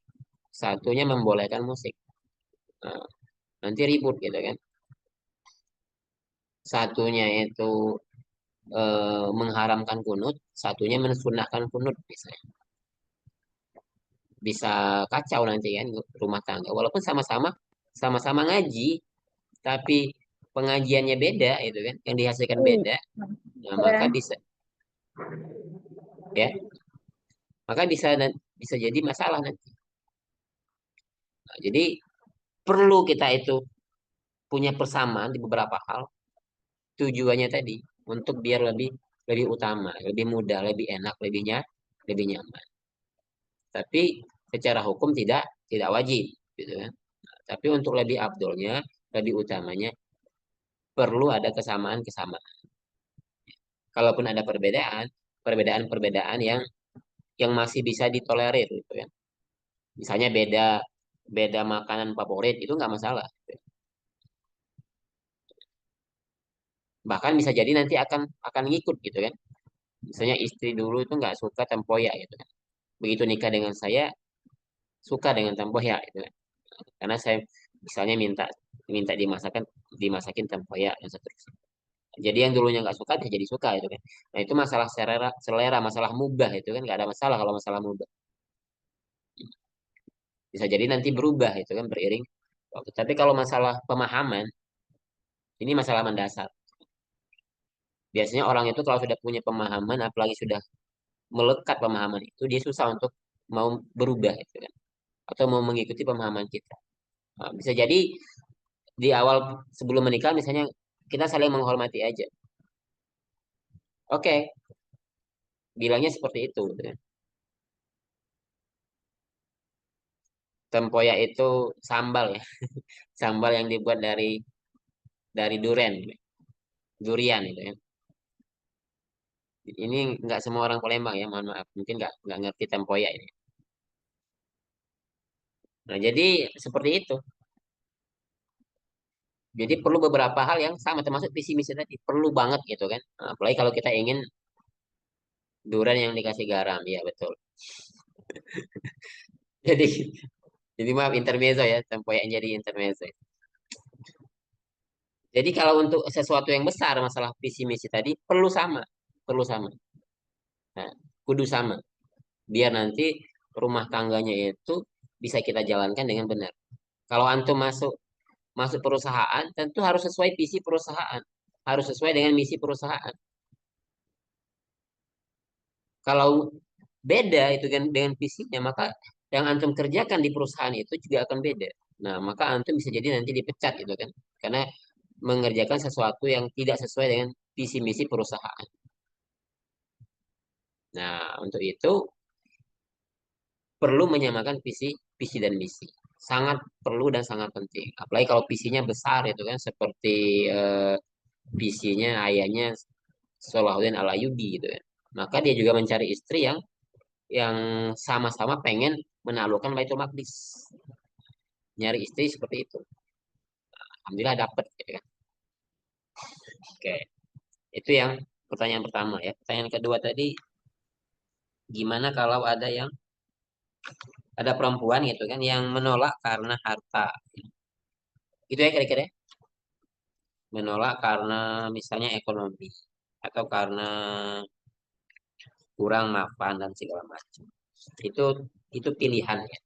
satunya membolehkan musik. Nah, nanti ribut gitu kan. Satunya itu mengharamkan kunut, satunya mensunahkan kunut misalnya. Bisa kacau nanti kan rumah tangga. Walaupun sama-sama ngaji, tapi pengajiannya beda itu kan, yang dihasilkan Iya. beda. Nah, maka bisa ya, maka bisa jadi masalah nanti. Nah, jadi perlu kita itu punya persamaan di beberapa hal. Tujuannya tadi untuk biar lebih lebih utama, lebih mudah, lebih enak, lebih nyaman. Tapi secara hukum tidak wajib, gitu kan. Nah, tapi untuk lebih abdolnya, lebih utamanya perlu ada kesamaan-kesamaan. Kalaupun ada perbedaan-perbedaan yang masih bisa ditolerir, gitu kan. Misalnya beda beda makanan favorit itu nggak masalah. Bahkan bisa jadi nanti akan ngikut gitu kan. Misalnya istri dulu itu nggak suka tempoyak gitu kan. Begitu nikah dengan saya suka dengan tempoyak gitu kan. Karena saya misalnya minta minta dimasakin tempoyak dan seterusnya. Jadi yang dulunya nggak suka dia jadi suka itu kan. Nah itu masalah selera, masalah mubah itu kan nggak ada masalah kalau masalah mubah. Bisa jadi nanti berubah itu kan beriring waktu. Tapi kalau masalah pemahaman ini masalah mendasar. Biasanya orang itu kalau sudah punya pemahaman, apalagi sudah melekat pemahaman itu, dia susah untuk mau berubah itu kan. Atau mau mengikuti pemahaman kita. Nah, bisa jadi di awal sebelum menikah misalnya kita saling menghormati aja. Oke, bilangnya seperti itu. Gitu kan. Tempoyak itu sambal ya, sambal yang dibuat dari durian itu ya. Ini nggak semua orang Palembang ya, mohon maaf, mungkin nggak ngerti tempoyak ini. Nah, jadi seperti itu. Jadi perlu beberapa hal yang sama termasuk visi misi tadi perlu banget gitu kan. Nah, apalagi kalau kita ingin durian yang dikasih garam, ya betul. Jadi jadi maaf intermezzo ya, tempoyak yang jadi intermezzo. Jadi kalau untuk sesuatu yang besar masalah visi misi tadi perlu sama, perlu sama. Nah, kudu sama. Biar nanti rumah tangganya itu bisa kita jalankan dengan benar. Kalau antum masuk masuk perusahaan, tentu harus sesuai visi perusahaan, harus sesuai dengan misi perusahaan. Kalau beda itu kan dengan visinya, maka yang antum kerjakan di perusahaan itu juga akan beda. Nah, maka antum bisa jadi nanti dipecat gitu kan, karena mengerjakan sesuatu yang tidak sesuai dengan visi misi perusahaan. Nah, untuk itu perlu menyamakan visi, visi dan misi. Sangat perlu dan sangat penting. Apalagi kalau visinya besar itu kan seperti visinya ayahnya Salahuddin Alayubi gitu ya. Maka dia juga mencari istri yang sama-sama pengen menaklukkan Baitul Maqdis. Nyari istri seperti itu. Alhamdulillah dapet gitu kan. Oke, itu yang pertanyaan pertama ya. Pertanyaan kedua tadi, gimana kalau ada perempuan gitu kan yang menolak karena harta. Itu ya kira-kira ya. Menolak karena misalnya ekonomi atau karena kurang mapan dan segala macam. Itu itu pilihan ya.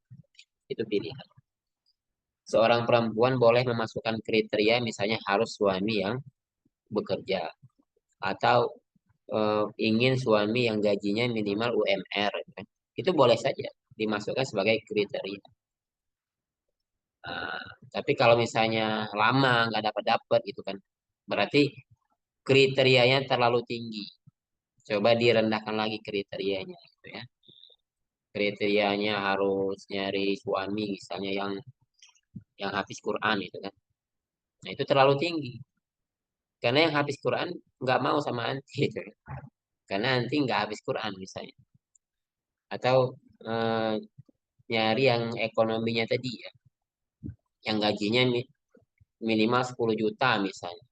Itu pilihan. Seorang perempuan boleh memasukkan kriteria misalnya harus suami yang bekerja atau ingin suami yang gajinya minimal UMR kan. Itu boleh saja dimasukkan sebagai kriteria. Nah, tapi kalau misalnya lama nggak dapat dapat gitu kan, berarti kriterianya terlalu tinggi. Coba direndahkan lagi kriterianya gitu ya. Kriterianya harus nyari suami misalnya yang habis Quran itu kan. Nah, itu terlalu tinggi. Karena yang habis Quran nggak mau sama anti gitu kan. Karena anti nggak habis Quran misalnya. Atau eh, nyari yang ekonominya tadi ya, yang gajinya minimal 10 juta misalnya.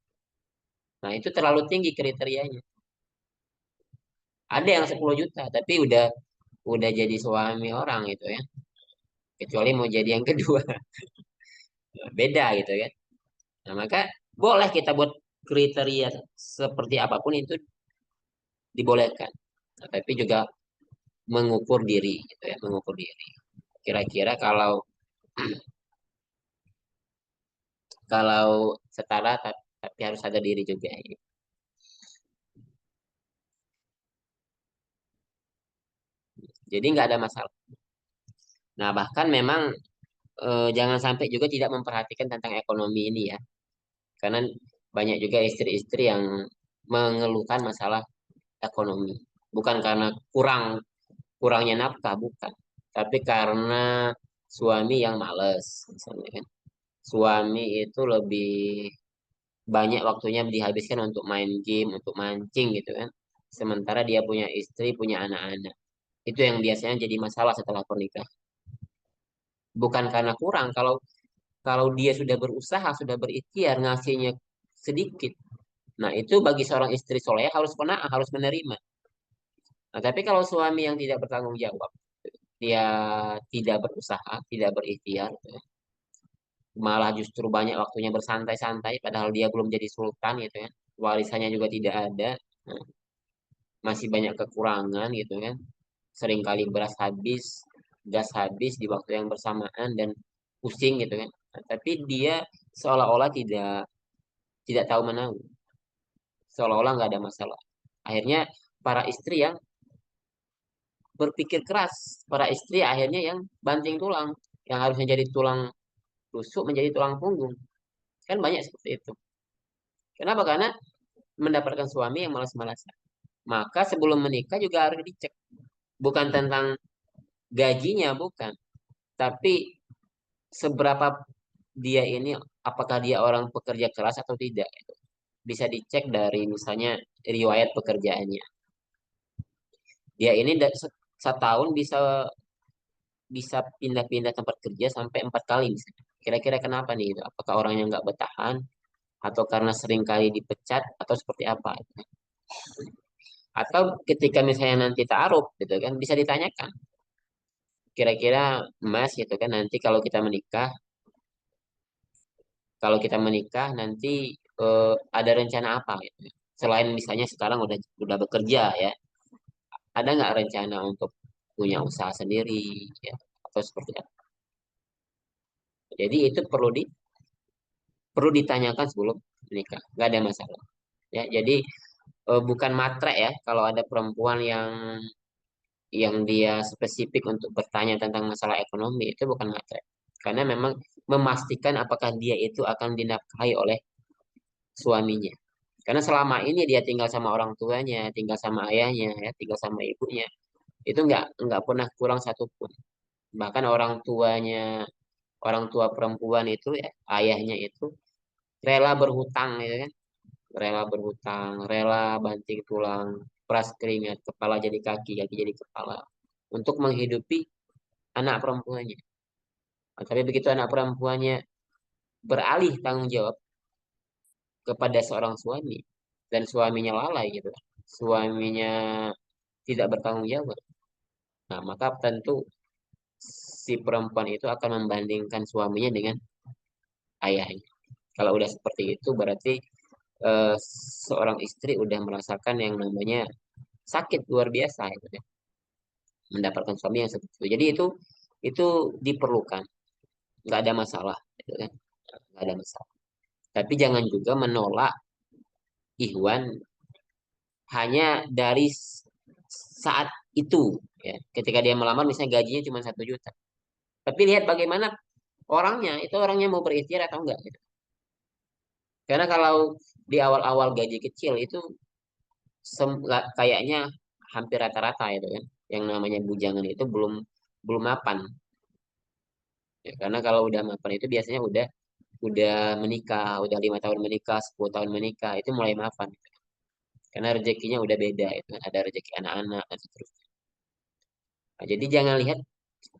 Nah, itu terlalu tinggi kriterianya. Ada yang 10 juta, tapi udah jadi suami orang gitu ya. Kecuali mau jadi yang kedua, beda gitu kan. Nah, maka boleh kita buat kriteria seperti apapun itu dibolehkan. Nah, tapi juga mengukur diri gitu ya, mengukur diri. Kira-kira kalau kalau setara tapi harus ada diri juga. Ya. Jadi nggak ada masalah. Nah, bahkan memang jangan sampai juga tidak memperhatikan tentang ekonomi ini ya. Karena banyak juga istri-istri yang mengeluhkan masalah ekonomi. Bukan karena kurangnya nafkah, bukan. Tapi karena suami yang males, misalnya kan. Suami itu lebih banyak waktunya dihabiskan untuk main game, untuk mancing gitu kan. Sementara dia punya istri, punya anak-anak. Itu yang biasanya jadi masalah setelah pernikahan. Bukan karena kurang, kalau kalau dia sudah berusaha, sudah berikhtiar, ngasihnya sedikit. Nah, itu bagi seorang istri soleh harus qanaah, harus menerima. Nah, tapi kalau suami yang tidak bertanggung jawab, dia tidak berusaha, tidak berikhtiar, malah justru banyak waktunya bersantai-santai, padahal dia belum jadi sultan gitu ya. Warisannya juga tidak ada, nah, masih banyak kekurangan gitu kan. Seringkali beras habis, gas habis di waktu yang bersamaan dan pusing gitu kan. Nah, tapi dia seolah-olah tidak tahu menahu, seolah-olah nggak ada masalah. Akhirnya para istri yang berpikir keras, para istri akhirnya yang banting tulang, yang harusnya jadi tulang rusuk menjadi tulang punggung. Kan banyak seperti itu. Kenapa? Karena mendapatkan suami yang malas-malasan. Maka sebelum menikah juga harus dicek. Bukan tentang gajinya, bukan. Tapi seberapa dia ini, apakah dia orang pekerja keras atau tidak. Bisa dicek dari misalnya riwayat pekerjaannya. Dia ini setahun bisa bisa pindah-pindah tempat kerja sampai 4 kali misalnya. Kira-kira kenapa nih? Itu? Apakah orangnya nggak bertahan atau karena sering kali dipecat atau seperti apa? Atau ketika misalnya nanti ta'aruf gitu kan bisa ditanyakan. Kira-kira Mas gitu kan nanti kalau kita menikah nanti ada rencana apa gitu. Selain misalnya sekarang udah bekerja ya, ada nggak rencana untuk punya usaha sendiri ya, atau seperti apa? Jadi itu perlu ditanyakan sebelum menikah, nggak ada masalah. Ya, jadi bukan matre ya kalau ada perempuan yang dia spesifik untuk bertanya tentang masalah ekonomi itu bukan matre. Karena memang memastikan apakah dia itu akan dinafkahi oleh suaminya. Karena selama ini dia tinggal sama orang tuanya, tinggal sama ayahnya, ya, tinggal sama ibunya, itu nggak pernah kurang satupun. Bahkan orang tua perempuan itu ya, ayahnya itu rela berhutang, ya kan? Rela berhutang, rela banting tulang, peras keringat, kepala jadi kaki, kaki jadi kepala, untuk menghidupi anak perempuannya. Nah, tapi begitu anak perempuannya beralih tanggung jawab kepada seorang suami dan suaminya lalai gitu, suaminya tidak bertanggung jawab. Nah, maka tentu si perempuan itu akan membandingkan suaminya dengan ayahnya. Kalau udah seperti itu berarti eh, seorang istri udah merasakan yang namanya sakit luar biasa itu ya, mendapatkan suami yang seperti itu. Jadi itu diperlukan, nggak ada masalah, gitu kan? Nggak ada masalah. Tapi jangan juga menolak Ikhwan hanya dari saat itu, ya. Ketika dia melamar, misalnya gajinya cuma 1 juta. Tapi lihat bagaimana orangnya, itu orangnya mau berikhtiar atau enggak, gitu. Karena kalau di awal-awal gaji kecil itu kayaknya hampir rata-rata itu kan. Yang namanya bujangan itu belum belum mapan. Ya, karena kalau udah mapan itu biasanya udah menikah, udah 5 tahun menikah, 10 tahun menikah, itu mulai mapan. Karena rezekinya udah beda, itu kan. Ada rezeki anak-anak dan seterusnya. Nah, jadi jangan lihat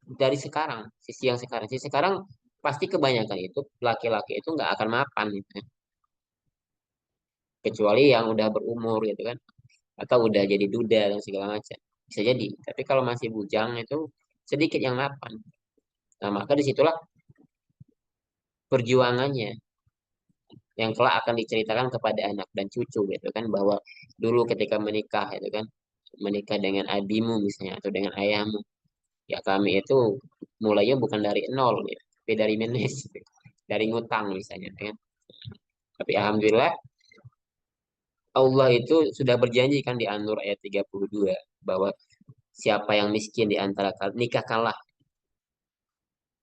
dari sekarang, sisi yang sekarang. Sisi sekarang pasti kebanyakan itu laki-laki itu nggak akan mapan gitu kan. Kecuali yang udah berumur gitu kan, atau udah jadi duda dan segala macam. Bisa jadi. Tapi kalau masih bujang itu sedikit yang mapan. Nah, maka disitulah perjuangannya yang kelak akan diceritakan kepada anak dan cucu gitu kan, bahwa dulu ketika menikah itu kan, menikah dengan abimu misalnya atau dengan ayahmu, ya kami itu mulainya bukan dari nol gitu, tapi dari minus gitu. Dari ngutang misalnya kan. Tapi alhamdulillah Allah itu sudah berjanji kan di An-Nur ayat 32 bahwa siapa yang miskin di antara kalian nikahkanlah,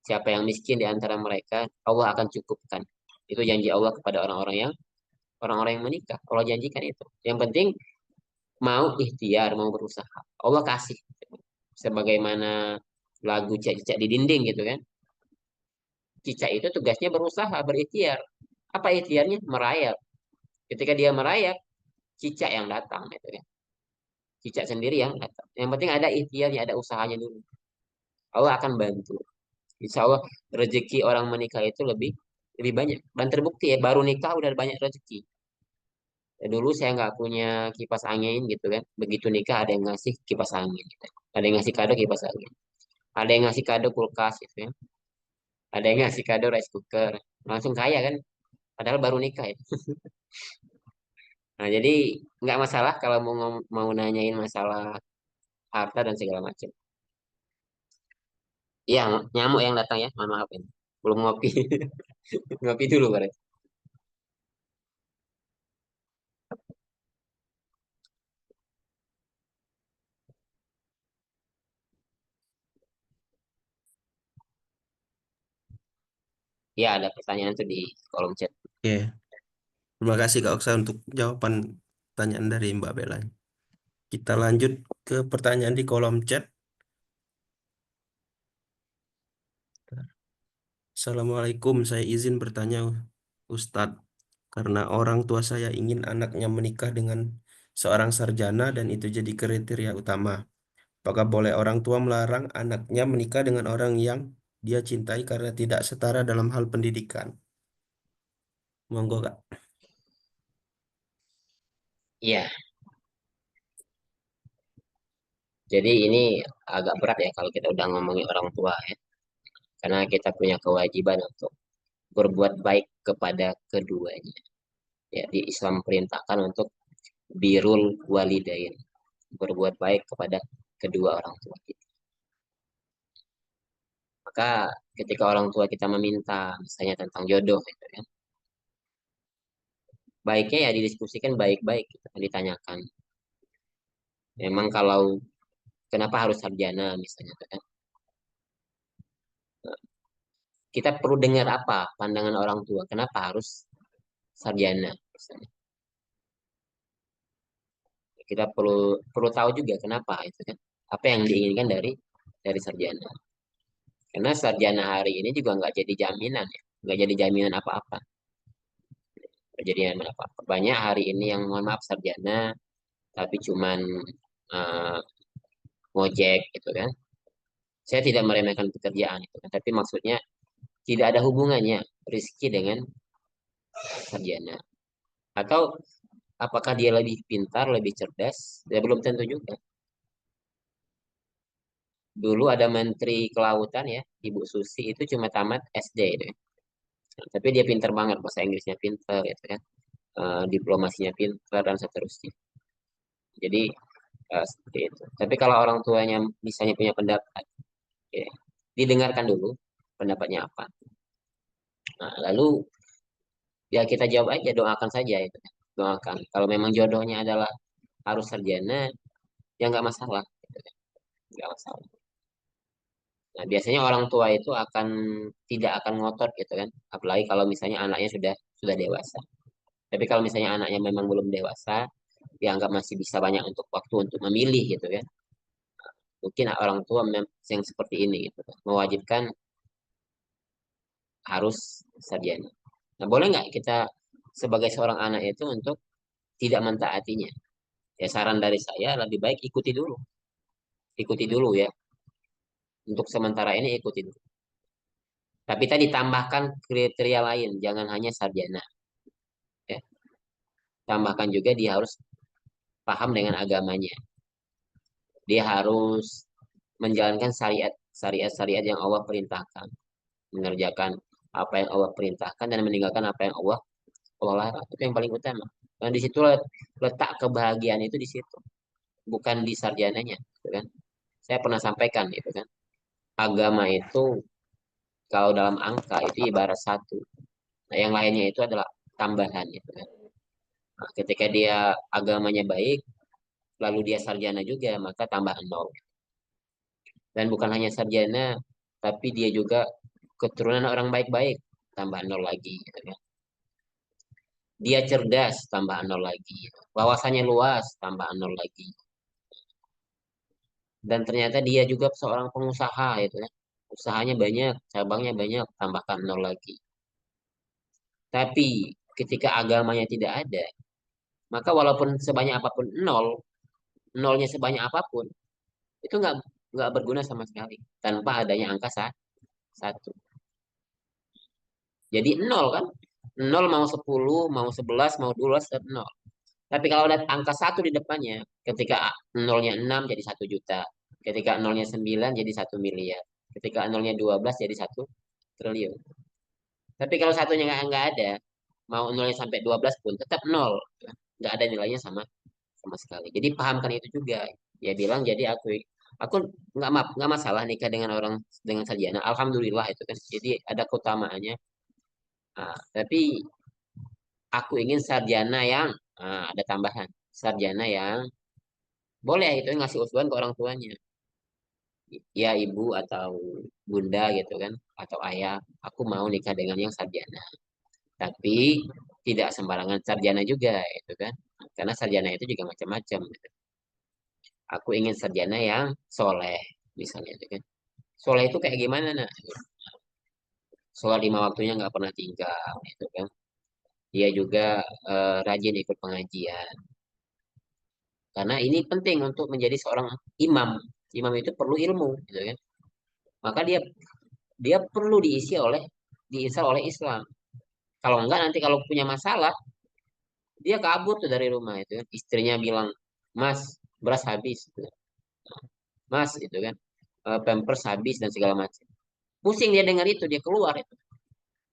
siapa yang miskin di antara mereka Allah akan cukupkan. Itu janji Allah kepada orang-orang yang menikah. Allah janjikan itu. Yang penting mau ikhtiar, mau berusaha. Allah kasih. Sebagaimana lagu cicak di dinding gitu kan. Cicak itu tugasnya berusaha, berikhtiar. Apa ikhtiarnya? Merayap. Ketika dia merayap, cicak yang datang gitu kan. Cicak sendiri yang datang. Yang penting ada ikhtiarnya, ada usahanya dulu. Allah akan bantu. Insya Allah rezeki orang menikah itu lebih lebih banyak. Dan terbukti ya, baru nikah udah banyak rezeki. Ya, dulu saya nggak punya kipas angin gitu kan. Begitu nikah ada yang ngasih kipas angin. Gitu. Ada yang ngasih kado kipas angin. Ada yang ngasih kado kulkas gitu ya. Ada yang ngasih kado rice cooker. Langsung kaya kan. Padahal baru nikah ya. Nah jadi nggak masalah kalau mau nanyain masalah harta dan segala macam. Iya, nyamuk yang datang ya. Mohon maaf ini. Belum ngopi. Ngopi dulu berarti. Iya, ada pertanyaan tuh di kolom chat. Oke, terima kasih Kak Oksa untuk jawaban pertanyaan dari Mbak Bella. Kita lanjut ke pertanyaan di kolom chat. Assalamualaikum, saya izin bertanya Ustadz, karena orang tua saya ingin anaknya menikah dengan seorang sarjana dan itu jadi kriteria utama. Apakah boleh orang tua melarang anaknya menikah dengan orang yang dia cintai karena tidak setara dalam hal pendidikan? Monggo Kak. Iya, jadi ini agak berat ya kalau kita udah ngomongin orang tua ya. Karena kita punya kewajiban untuk berbuat baik kepada keduanya. Ya, di Islam perintahkan untuk birrul walidain, berbuat baik kepada kedua orang tua kita. Maka ketika orang tua kita meminta misalnya tentang jodoh gitu ya, baiknya ya didiskusikan baik-baik gitu, ditanyakan. Memang kalau kenapa harus sarjana misalnya tuh kan? Kita perlu dengar apa pandangan orang tua, kenapa harus sarjana misalnya. Kita perlu perlu tahu juga kenapa itu kan. Apa yang diinginkan dari sarjana. Karena sarjana hari ini juga nggak jadi jaminan ya, nggak jadi jaminan apa-apa. Nggak jadi jaminan apa-apa. Banyak hari ini yang mohon maaf sarjana tapi cuman eh, ngojek gitu kan. Saya tidak meremehkan pekerjaan itu kan, tapi maksudnya tidak ada hubungannya rezeki dengan sarjana. Atau apakah dia lebih pintar, lebih cerdas? Ya belum tentu juga. Dulu ada Menteri Kelautan ya, Ibu Susi itu cuma tamat SD itu ya. Tapi dia pintar banget, bahasa Inggrisnya pintar gitu kan. Diplomasinya pintar dan seterusnya. Jadi seperti itu. Tapi kalau orang tuanya misalnya punya pendapat, ya, didengarkan dulu pendapatnya apa. Nah, lalu ya kita jawab aja, doakan saja itu. Doakan. Kalau memang jodohnya adalah harus sarjana, ya nggak masalah. Gitu kan. Nggak masalah. Nah, biasanya orang tua itu tidak akan ngotot gitu kan. Apalagi kalau misalnya anaknya sudah dewasa. Tapi kalau misalnya anaknya memang belum dewasa, dianggap masih bisa banyak untuk waktu untuk memilih gitu kan. Mungkin orang tua yang seperti ini gitu kan. Mewajibkan harus sarjana. Nah, boleh nggak kita sebagai seorang anak itu untuk tidak mentaatinya? Ya saran dari saya lebih baik ikuti dulu. Ikuti dulu ya. Untuk sementara ini ikuti dulu. Tapi tadi tambahkan kriteria lain, jangan hanya sarjana. Ya. Tambahkan juga dia harus paham dengan agamanya. Dia harus menjalankan syariat yang Allah perintahkan, mengerjakan apa yang Allah perintahkan dan meninggalkan apa yang Allah larang. Itu yang paling utama. Dan di situ letak kebahagiaan itu di situ, bukan di sarjananya, gitu kan? Saya pernah sampaikan gitu kan. Agama itu kalau dalam angka itu ibarat satu. Nah, yang lainnya itu adalah tambahan gitu kan. Nah, ketika dia agamanya baik, lalu dia sarjana juga, maka tambah nol. Dan bukan hanya sarjana, tapi dia juga keturunan orang baik-baik, tambah nol lagi. Gitu kan. Dia cerdas, tambah nol lagi. Wawasannya luas, tambah nol lagi. Dan ternyata dia juga seorang pengusaha, itu ya. Usahanya banyak, cabangnya banyak, tambahkan nol lagi. Tapi ketika agamanya tidak ada, maka walaupun sebanyak apapun nol, nolnya sebanyak apapun, itu nggak berguna sama sekali tanpa adanya angka satu. Jadi nol kan? Nol mau 10, mau 11, mau 12, tetap nol. Tapi kalau ada angka satu di depannya, ketika nolnya 6 jadi 1 juta. Ketika nolnya 9 jadi 1 miliar. Ketika nolnya 12 jadi 1 triliun. Tapi kalau satunya nggak ada, mau nolnya sampai 12 pun tetap nol. Nggak ada nilainya sama sekali. Jadi pahamkan itu juga. Dia bilang jadi aku nggak masalah nikah dengan orang dengan sarjana. Alhamdulillah itu kan. Jadi ada keutamaannya. Nah, tapi aku ingin sarjana yang ada tambahan. Sarjana yang boleh itu ngasih usulan ke orang tuanya. Ya ibu atau bunda gitu kan. Atau ayah. Aku mau nikah dengan yang sarjana. Tapi tidak sembarangan sarjana juga itu kan. Karena sarjana itu juga macam-macam. Gitu. Aku ingin sarjana yang soleh. Misalnya itu kan. Soleh itu kayak gimana nak? Sholat 5 waktunya nggak pernah tinggal. Itu kan. Dia juga rajin ikut pengajian. Karena ini penting untuk menjadi seorang imam. Imam itu perlu ilmu, gitu kan? Maka dia dia perlu diinstal oleh Islam. Kalau enggak nanti kalau punya masalah, dia kabur tuh dari rumah itu kan. Istrinya bilang, "Mas, beras habis." Gitu. Mas, itu kan. Pampers habis dan segala macam. Pusing dia dengar itu, dia keluar itu.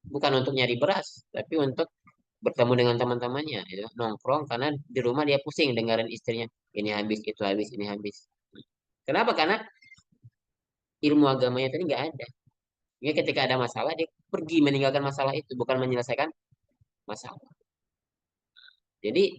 Bukan untuk nyari beras, tapi untuk bertemu dengan teman-temannya, gitu. Nongkrong karena di rumah dia pusing dengerin istrinya ini habis itu habis ini habis. Kenapa? Karena ilmu agamanya tadi nggak ada. Ya, ketika ada masalah dia pergi meninggalkan masalah itu, bukan menyelesaikan masalah. Jadi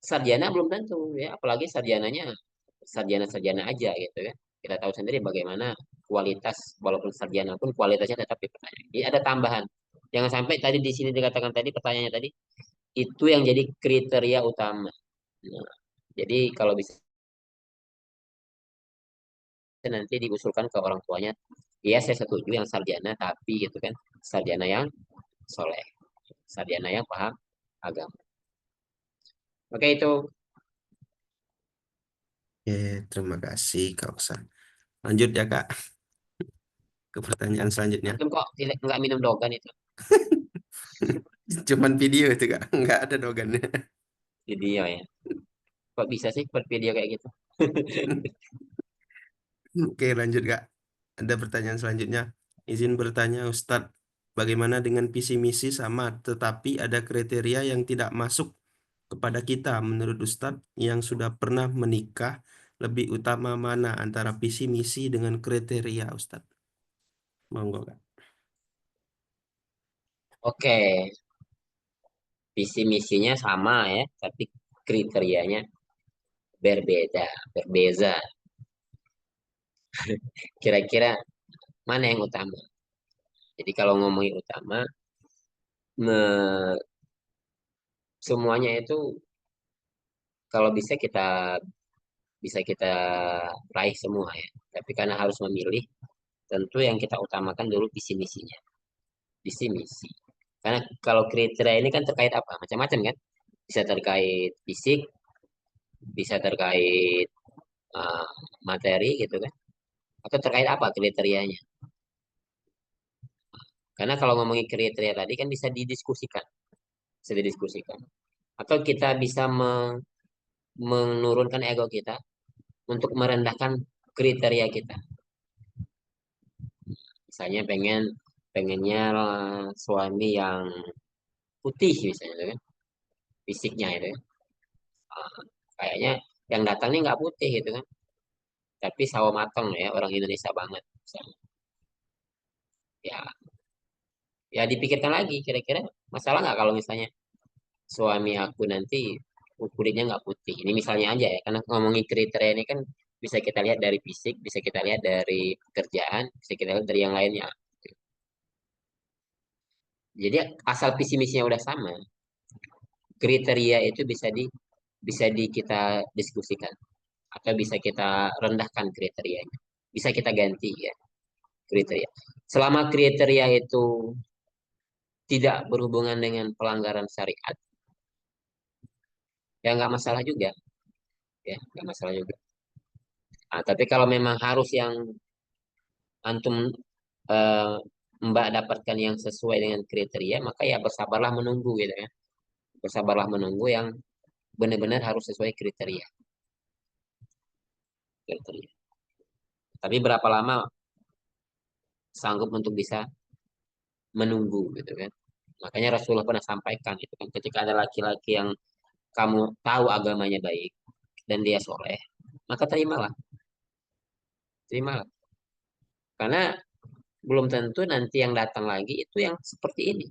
sarjana belum tentu ya, apalagi sarjananya sarjana-sarjana aja gitu ya. Kita tahu sendiri bagaimana kualitas, walaupun sarjana pun kualitasnya tetap dipertanyakan. Jadi ada tambahan. Jangan sampai tadi di sini dikatakan tadi pertanyaannya tadi itu yang jadi kriteria utama. Nah, jadi kalau bisa nanti diusulkan ke orang tuanya, iya saya setuju yang sarjana, tapi gitu kan, sarjana yang soleh, sarjana yang paham agama. Oke itu, Oke, terima kasih Kak Oksa. Lanjut ya Kak ke pertanyaan selanjutnya. antum kok nggak minum dogan itu? Cuman video itu Kak, nggak ada dogannya. Video ya. Kok bisa sih buat video kayak gitu? Oke, lanjut Kak. Ada pertanyaan selanjutnya. Izin bertanya Ustadz, bagaimana dengan visi misi sama tetapi ada kriteria yang tidak masuk kepada kita menurut Ustadz yang sudah pernah menikah, lebih utama mana antara visi misi dengan kriteria Ustadz? Monggo Kak. Oke, visi misinya sama ya, tapi kriterianya berbeda, berbeza. Kira-kira mana yang utama? Jadi kalau ngomongin utama, semuanya itu kalau bisa kita raih semua ya. Tapi karena harus memilih, tentu yang kita utamakan dulu visi misinya, visi misi. Karena kalau kriteria ini kan terkait apa? Macam-macam kan? Bisa terkait fisik, bisa terkait uh, materi gitu kan? Atau terkait apa kriterianya? Karena kalau ngomongin kriteria tadi kan bisa didiskusikan. Atau kita bisa menurunkan ego kita untuk merendahkan kriteria kita. Misalnya pengennya suami yang putih misalnya gitu kan, fisiknya itu kan. Ah, kayaknya yang datangnya nggak putih gitu kan, tapi sawo mateng ya orang Indonesia banget. Misalnya. Ya, ya dipikirkan lagi kira-kira masalah nggak kalau misalnya suami aku nanti kulitnya nggak putih. Ini misalnya aja ya, karena ngomongin kriteria ini kan bisa kita lihat dari fisik, bisa kita lihat dari pekerjaan, bisa kita lihat dari yang lainnya. Jadi asal visi misinya udah sama, kriteria itu bisa di kita diskusikan atau bisa kita rendahkan kriterianya. Bisa kita ganti ya kriteria. Selama kriteria itu tidak berhubungan dengan pelanggaran syariat, ya nggak masalah juga, ya nggak masalah juga. Nah, tapi kalau memang harus yang antum eh, Mbak dapatkan yang sesuai dengan kriteria, maka ya bersabarlah menunggu gitu ya. Bersabarlah menunggu yang benar-benar harus sesuai kriteria. Tapi berapa lama sanggup untuk bisa menunggu gitu kan? Makanya Rasulullah pernah sampaikan itu kan, ketika ada laki-laki yang kamu tahu agamanya baik dan dia soleh, maka terimalah. Karena belum tentu nanti yang datang lagi itu yang seperti ini,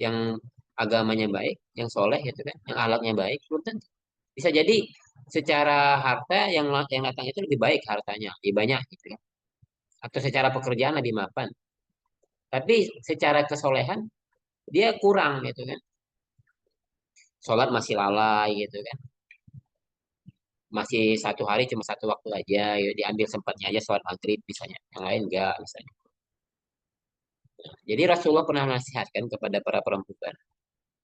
yang agamanya baik, yang soleh gitu kan, yang akhlaknya baik, belum tentu. Bisa jadi secara harta yang datang itu lebih baik hartanya, lebih banyak gitu kan. Atau secara pekerjaan lebih mapan. Tapi secara kesolehan dia kurang gitu kan. Sholat masih lalai gitu kan. Masih satu hari cuma satu waktu aja, ya, diambil sempatnya aja sholat maghrib misalnya. Yang lain enggak misalnya. Jadi Rasulullah pernah nasihatkan kepada para perempuan.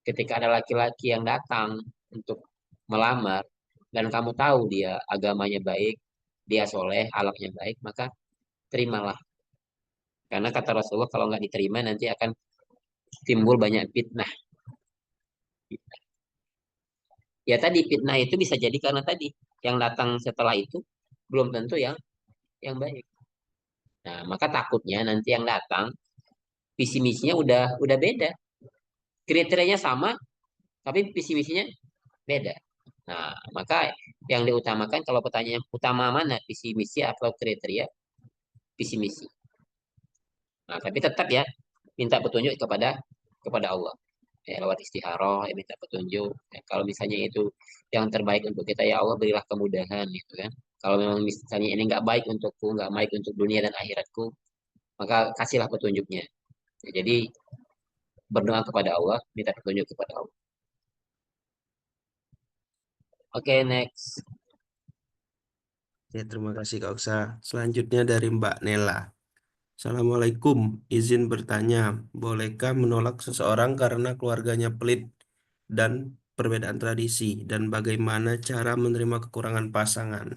Ketika ada laki-laki yang datang untuk melamar, dan kamu tahu dia agamanya baik, dia soleh, alaknya baik, maka terimalah. Karena kata Rasulullah kalau nggak diterima nanti akan timbul banyak fitnah. Ya tadi fitnah itu bisa jadi karena tadi yang datang setelah itu belum tentu yang baik. Nah, maka takutnya nanti yang datang visi misinya udah beda, kriterianya sama, tapi visi misinya beda. Nah, maka yang diutamakan kalau pertanyaan utama mana, visi misi atau kriteria, visi misi. Nah, tapi tetap ya minta petunjuk kepada Allah. Ya, lewat istikharah, ya, minta petunjuk. Ya, kalau misalnya itu yang terbaik untuk kita, ya Allah berilah kemudahan gitu kan. Kalau memang misalnya ini nggak baik untukku, nggak baik untuk dunia dan akhiratku, maka kasihlah petunjuknya. Ya, jadi berdoa kepada Allah, minta petunjuk kepada Allah. Oke, next. Ya, terima kasih Kak Oksa. Selanjutnya dari Mbak Nela. Assalamualaikum, izin bertanya, bolehkah menolak seseorang karena keluarganya pelit dan perbedaan tradisi, dan bagaimana cara menerima kekurangan pasangan?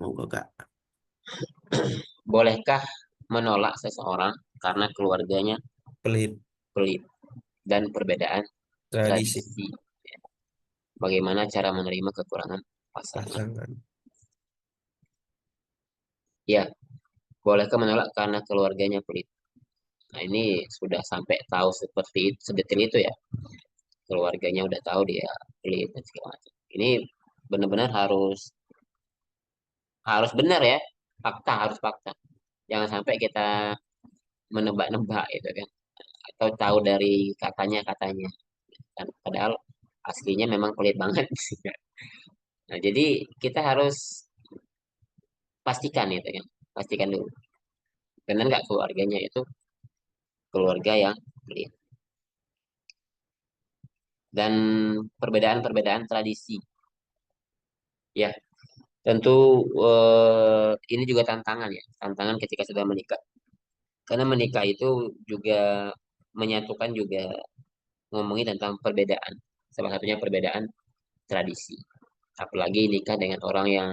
Monggo Kak. Bolehkah menolak seseorang karena keluarganya Pelit pelit dan perbedaan tradisi tradisi? Bagaimana cara menerima kekurangan pasangan? pasangan. Ya, bolehkah menolak karena keluarganya pelit? Nah, ini sudah sampai tahu seperti itu, sedetail itu ya. Keluarganya udah tahu dia pelit dan segala macam. Ini benar-benar harus harus benar ya. Fakta harus fakta. Jangan sampai kita menebak-nebak itu kan. Atau tahu dari katanya-katanya. Kan padahal aslinya memang pelit banget. Nah, jadi kita harus pastikan itu kan. Pastikan dulu. Benar nggak keluarganya itu keluarga yang pelit. Dan perbedaan-perbedaan tradisi. Ya, tentu ini juga tantangan ya. Tantangan ketika sudah menikah. Karena menikah itu juga menyatukan juga ngomongin tentang perbedaan. Salah satunya perbedaan tradisi. Apalagi nikah dengan orang yang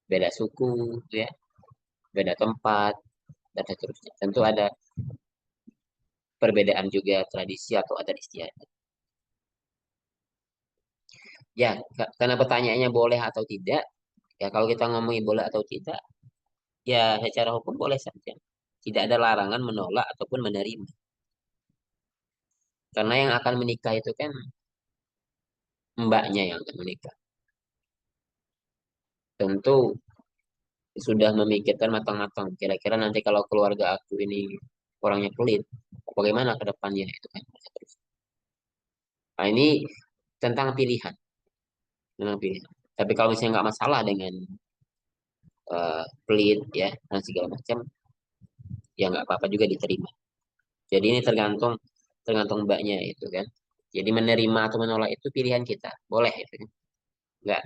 beda suku, gitu ya, beda tempat, dan seterusnya. Tentu ada perbedaan juga tradisi atau adat istiadat. Ya, karena pertanyaannya boleh atau tidak, ya kalau kita ngomongin boleh atau tidak, ya secara hukum boleh saja. Tidak ada larangan menolak ataupun menerima. Karena yang akan menikah itu kan mbaknya yang akan menikah. Tentu sudah memikirkan matang-matang. Kira-kira nanti kalau keluarga aku ini orangnya pelit, bagaimana ke depannya itu kan. Nah, ini tentang pilihan, tentang pilihan. Tapi kalau misalnya nggak masalah dengan pelit ya dan segala macam, ya nggak apa-apa juga diterima. Jadi ini tergantung tergantung mbaknya itu kan. Jadi menerima atau menolak itu pilihan kita, boleh itu kan. Nggak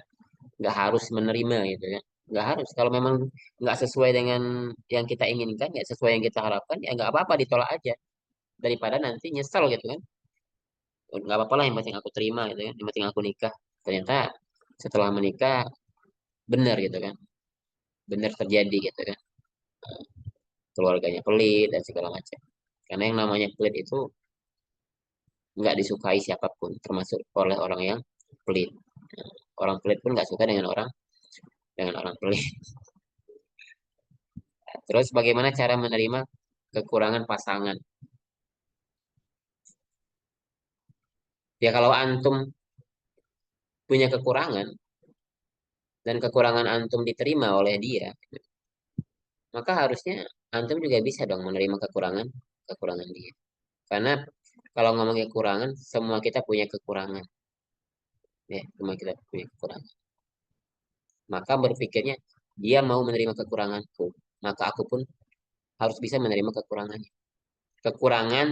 nggak harus menerima gitu kan. Nggak harus. Kalau memang nggak sesuai dengan yang kita inginkan, nggak sesuai yang kita harapkan, ya nggak apa-apa ditolak aja. Daripada nanti nyesel gitu kan. Nggak apa-apa lah yang penting aku terima gitu kan. Yang penting aku nikah. Ternyata setelah menikah benar gitu kan. Benar terjadi gitu kan. Keluarganya pelit dan segala macam. Karena yang namanya pelit itu nggak disukai siapapun, termasuk oleh orang yang pelit. Orang pelit pun nggak suka dengan orang pelit. Terus bagaimana cara menerima kekurangan pasangan? Ya kalau antum punya kekurangan dan kekurangan antum diterima oleh dia, maka harusnya antum juga bisa dong menerima kekurangan kekurangan dia. Karena kalau ngomongin kekurangan, semua kita punya kekurangan. Ya, semua kita punya kekurangan. Maka berpikirnya dia mau menerima kekuranganku, maka aku pun harus bisa menerima kekurangannya. Kekurangan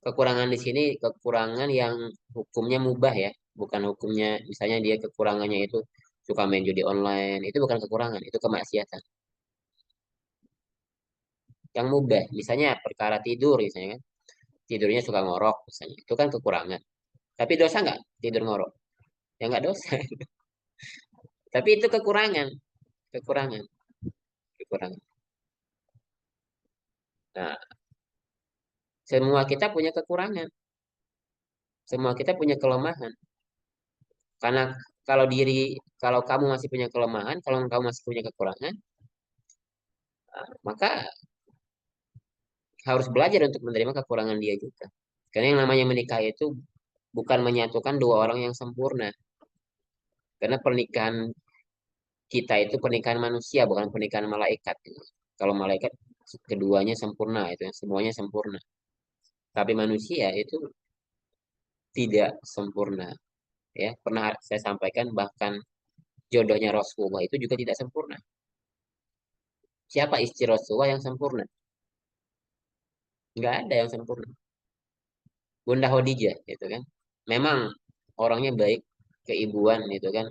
kekurangan di sini kekurangan yang hukumnya mubah ya, bukan hukumnya misalnya dia kekurangannya itu suka main judi online, itu bukan kekurangan, itu kemaksiatan. Yang mubah, misalnya perkara tidur misalnya kan, tidurnya suka ngorok misalnya, itu kan kekurangan. Tapi dosa nggak tidur ngorok? Ya nggak dosa. Tapi itu kekurangan, kekurangan, kekurangan. Nah, semua kita punya kekurangan, semua kita punya kelemahan. Karena kalau kalau kamu masih punya kelemahan, kalau kamu masih punya kekurangan, maka harus belajar untuk menerima kekurangan dia juga. Karena yang namanya menikah itu bukan menyatukan dua orang yang sempurna. Karena pernikahan kita itu pernikahan manusia, bukan pernikahan malaikat. Kalau malaikat keduanya sempurna, itu semuanya sempurna. Tapi manusia itu tidak sempurna. Ya, pernah saya sampaikan bahkan jodohnya Rasulullah itu juga tidak sempurna. Siapa istri Rasulullah yang sempurna? Nggak ada yang sempurna. Bunda Khadijah, gitu kan. Memang orangnya baik, keibuan, gitu kan.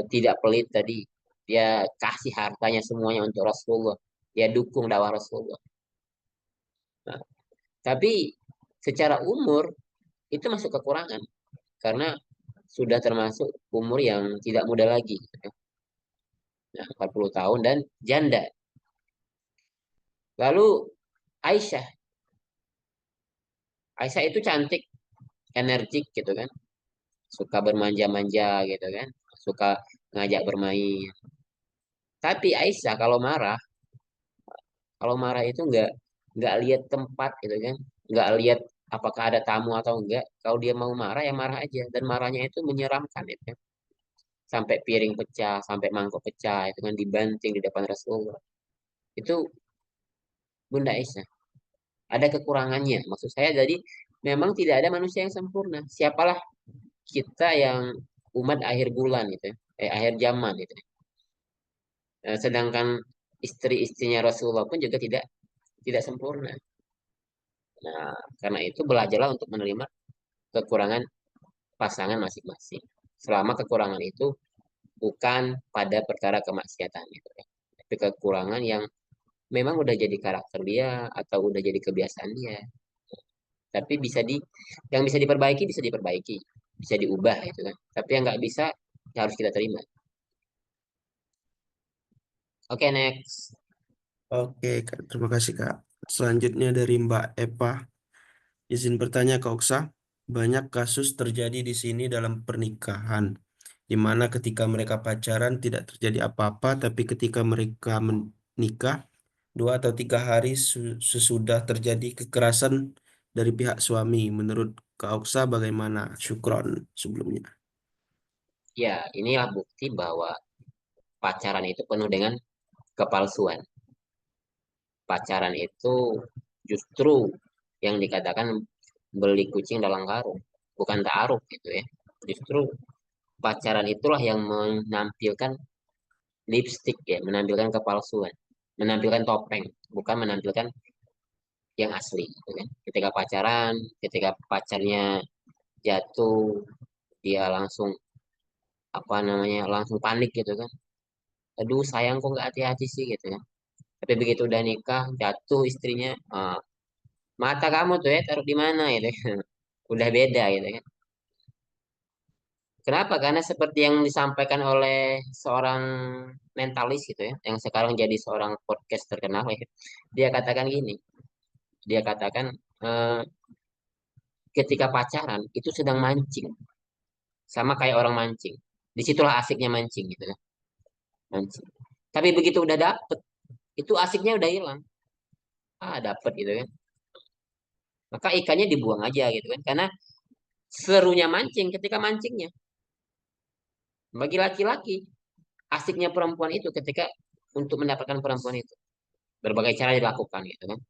Tidak pelit tadi. Dia kasih hartanya semuanya untuk Rasulullah. Dia dukung dakwah Rasulullah. Nah, tapi secara umur itu masuk kekurangan karena sudah termasuk umur yang tidak muda lagi. Gitu kan. Nah, 40 tahun dan janda. Lalu Aisyah. Aisyah itu cantik, energik gitu kan. Suka bermanja-manja gitu kan. Suka ngajak bermain. Tapi Aisyah kalau marah itu nggak lihat tempat gitu kan. Nggak lihat apakah ada tamu atau enggak. Kalau dia mau marah ya marah aja dan marahnya itu menyeramkan gitu kan. Sampai piring pecah, sampai mangkok pecah itu kan dibanting di depan Rasulullah. Itu Bunda Aisyah. Ada kekurangannya. Maksud saya jadi memang tidak ada manusia yang sempurna. Siapalah kita yang umat akhir bulan gitu ya. Akhir zaman gitu ya. Sedangkan istri-istrinya Rasulullah pun juga tidak sempurna. Nah, karena itu belajarlah untuk menerima kekurangan pasangan masing-masing. Selama kekurangan itu bukan pada perkara kemaksiatan gitu ya. Tapi kekurangan yang memang udah jadi karakter dia atau udah jadi kebiasaan dia. Tapi yang bisa diperbaiki, bisa diubah itu kan. Tapi yang nggak bisa ya harus kita terima. Oke, next. Oke, Kak. Terima kasih, Kak. Selanjutnya dari Mbak Epa. Izin bertanya, Kak Oksa. Banyak kasus terjadi di sini dalam pernikahan, di mana ketika mereka pacaran tidak terjadi apa-apa, tapi ketika mereka menikah, 2 atau 3 hari sesudah terjadi kekerasan dari pihak suami. Menurut Kak Oksa, bagaimana? Syukron sebelumnya. Ya, inilah bukti bahwa pacaran itu penuh dengan kepalsuan. Pacaran itu justru yang dikatakan beli kucing dalam karung, bukan taaruf gitu ya. Justru pacaran itulah yang menampilkan lipstick ya, menampilkan kepalsuan, menampilkan topeng, bukan menampilkan yang asli gitu kan. Ketika pacaran, ketika pacarnya jatuh, dia langsung apa namanya langsung panik gitu kan. Aduh sayang kok nggak hati-hati sih gitu kan. Tapi begitu udah nikah, jatuh istrinya, mata kamu tuh ya taruh di mana gitu kan. Udah beda gitu kan. Kenapa? Karena seperti yang disampaikan oleh seorang mentalis gitu ya, yang sekarang jadi seorang podcast terkenal ya. Dia katakan gini, dia katakan eh, ketika pacaran itu sedang mancing, sama kayak orang mancing. Disitulah asiknya mancing gitu kan, mancing. Tapi begitu udah dapet, itu asiknya udah hilang. Dapet gitu kan. Maka ikannya dibuang aja gitu kan, karena serunya mancing ketika mancingnya. Bagi laki-laki, asiknya perempuan itu ketika untuk mendapatkan perempuan itu. Berbagai cara dilakukan gitu kan.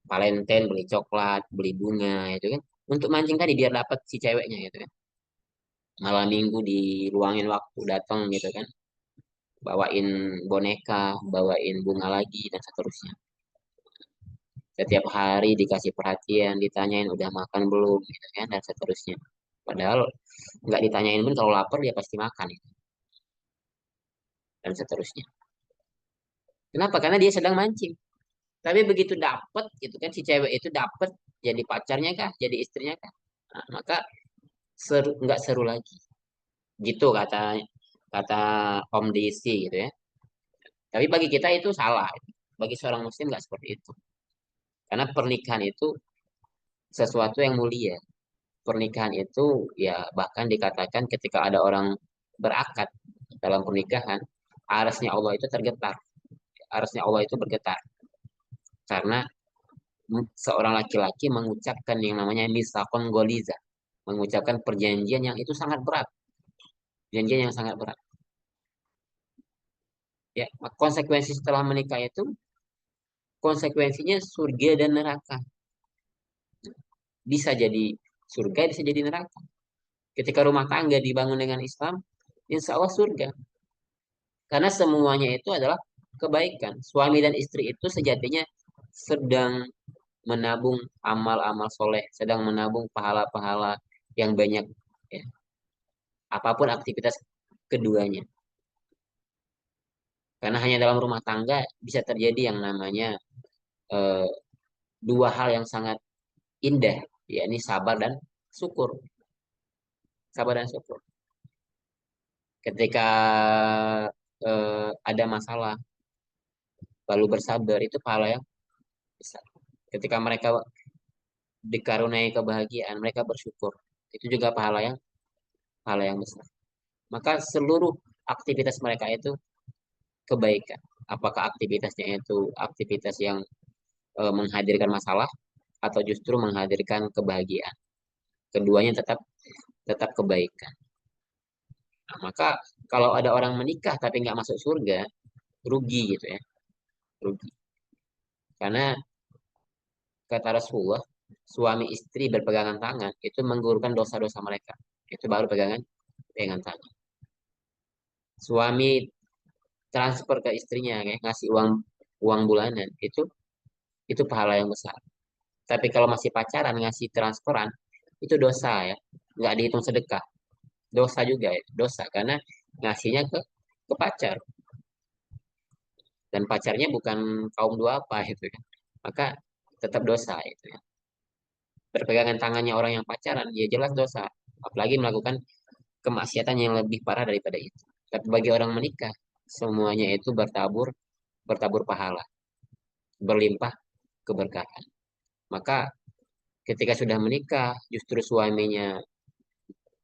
Valentine beli coklat, beli bunga itu kan. Untuk mancing tadi biar dapat si ceweknya gitu kan. Malam minggu diluangin waktu datang gitu kan. Bawain boneka, bawain bunga lagi dan seterusnya. Setiap hari dikasih perhatian, ditanyain udah makan belum gitu kan dan seterusnya. Padahal nggak ditanyain pun kalau lapar dia pasti makan gitu, dan seterusnya. Kenapa? Karena dia sedang mancing. Tapi begitu dapet gitu kan si cewek itu dapet jadi pacarnya kah, jadi istrinya kah, nah, maka nggak seru lagi. Gitu kata kata Om Desi gitu ya. Tapi bagi kita itu salah. Bagi seorang Muslim nggak seperti itu. Karena pernikahan itu sesuatu yang mulia. Pernikahan itu ya bahkan dikatakan ketika ada orang berakad dalam pernikahan, arasnya Allah itu tergetar. Arasnya Allah itu bergetar. Karena seorang laki-laki mengucapkan yang namanya misakon goliza, mengucapkan perjanjian yang itu sangat berat, perjanjian yang sangat berat. Ya, konsekuensi setelah menikah itu konsekuensinya surga dan neraka. Bisa jadi surga, bisa jadi neraka. Ketika rumah tangga dibangun dengan Islam, insya Allah surga. Karena semuanya itu adalah kebaikan. Suami dan istri itu sejatinya sedang menabung amal-amal soleh, sedang menabung pahala-pahala yang banyak. Ya. Apapun aktivitas keduanya. Karena hanya dalam rumah tangga bisa terjadi yang namanya eh, dua hal yang sangat indah, yakni sabar dan syukur. Sabar dan syukur. Ketika ada masalah, lalu bersabar, itu pahala yang besar. Ketika mereka dikaruniai kebahagiaan, mereka bersyukur. Itu juga pahala yang besar. Maka seluruh aktivitas mereka itu kebaikan. Apakah aktivitasnya itu aktivitas yang menghadirkan masalah atau justru menghadirkan kebahagiaan. Keduanya tetap tetap kebaikan. Nah, maka kalau ada orang menikah tapi nggak masuk surga, rugi gitu ya, rugi. Karena kata Rasulullah, suami istri berpegangan tangan itu menggugurkan dosa-dosa mereka. Itu baru pegangan tangan. Suami transfer ke istrinya, kayak ngasih uang uang bulanan, itu pahala yang besar. Tapi kalau masih pacaran ngasih transferan, itu dosa ya, nggak dihitung sedekah. Dosa juga ya, dosa karena ngasihnya ke pacar dan pacarnya bukan kaum dua apa gitu kan. Maka tetap dosa itu ya. Berpegangan tangannya orang yang pacaran, ya jelas dosa. Apalagi melakukan kemaksiatan yang lebih parah daripada itu. Tapi bagi orang menikah, semuanya itu bertabur, bertabur pahala, berlimpah keberkahan. Maka ketika sudah menikah, justru suaminya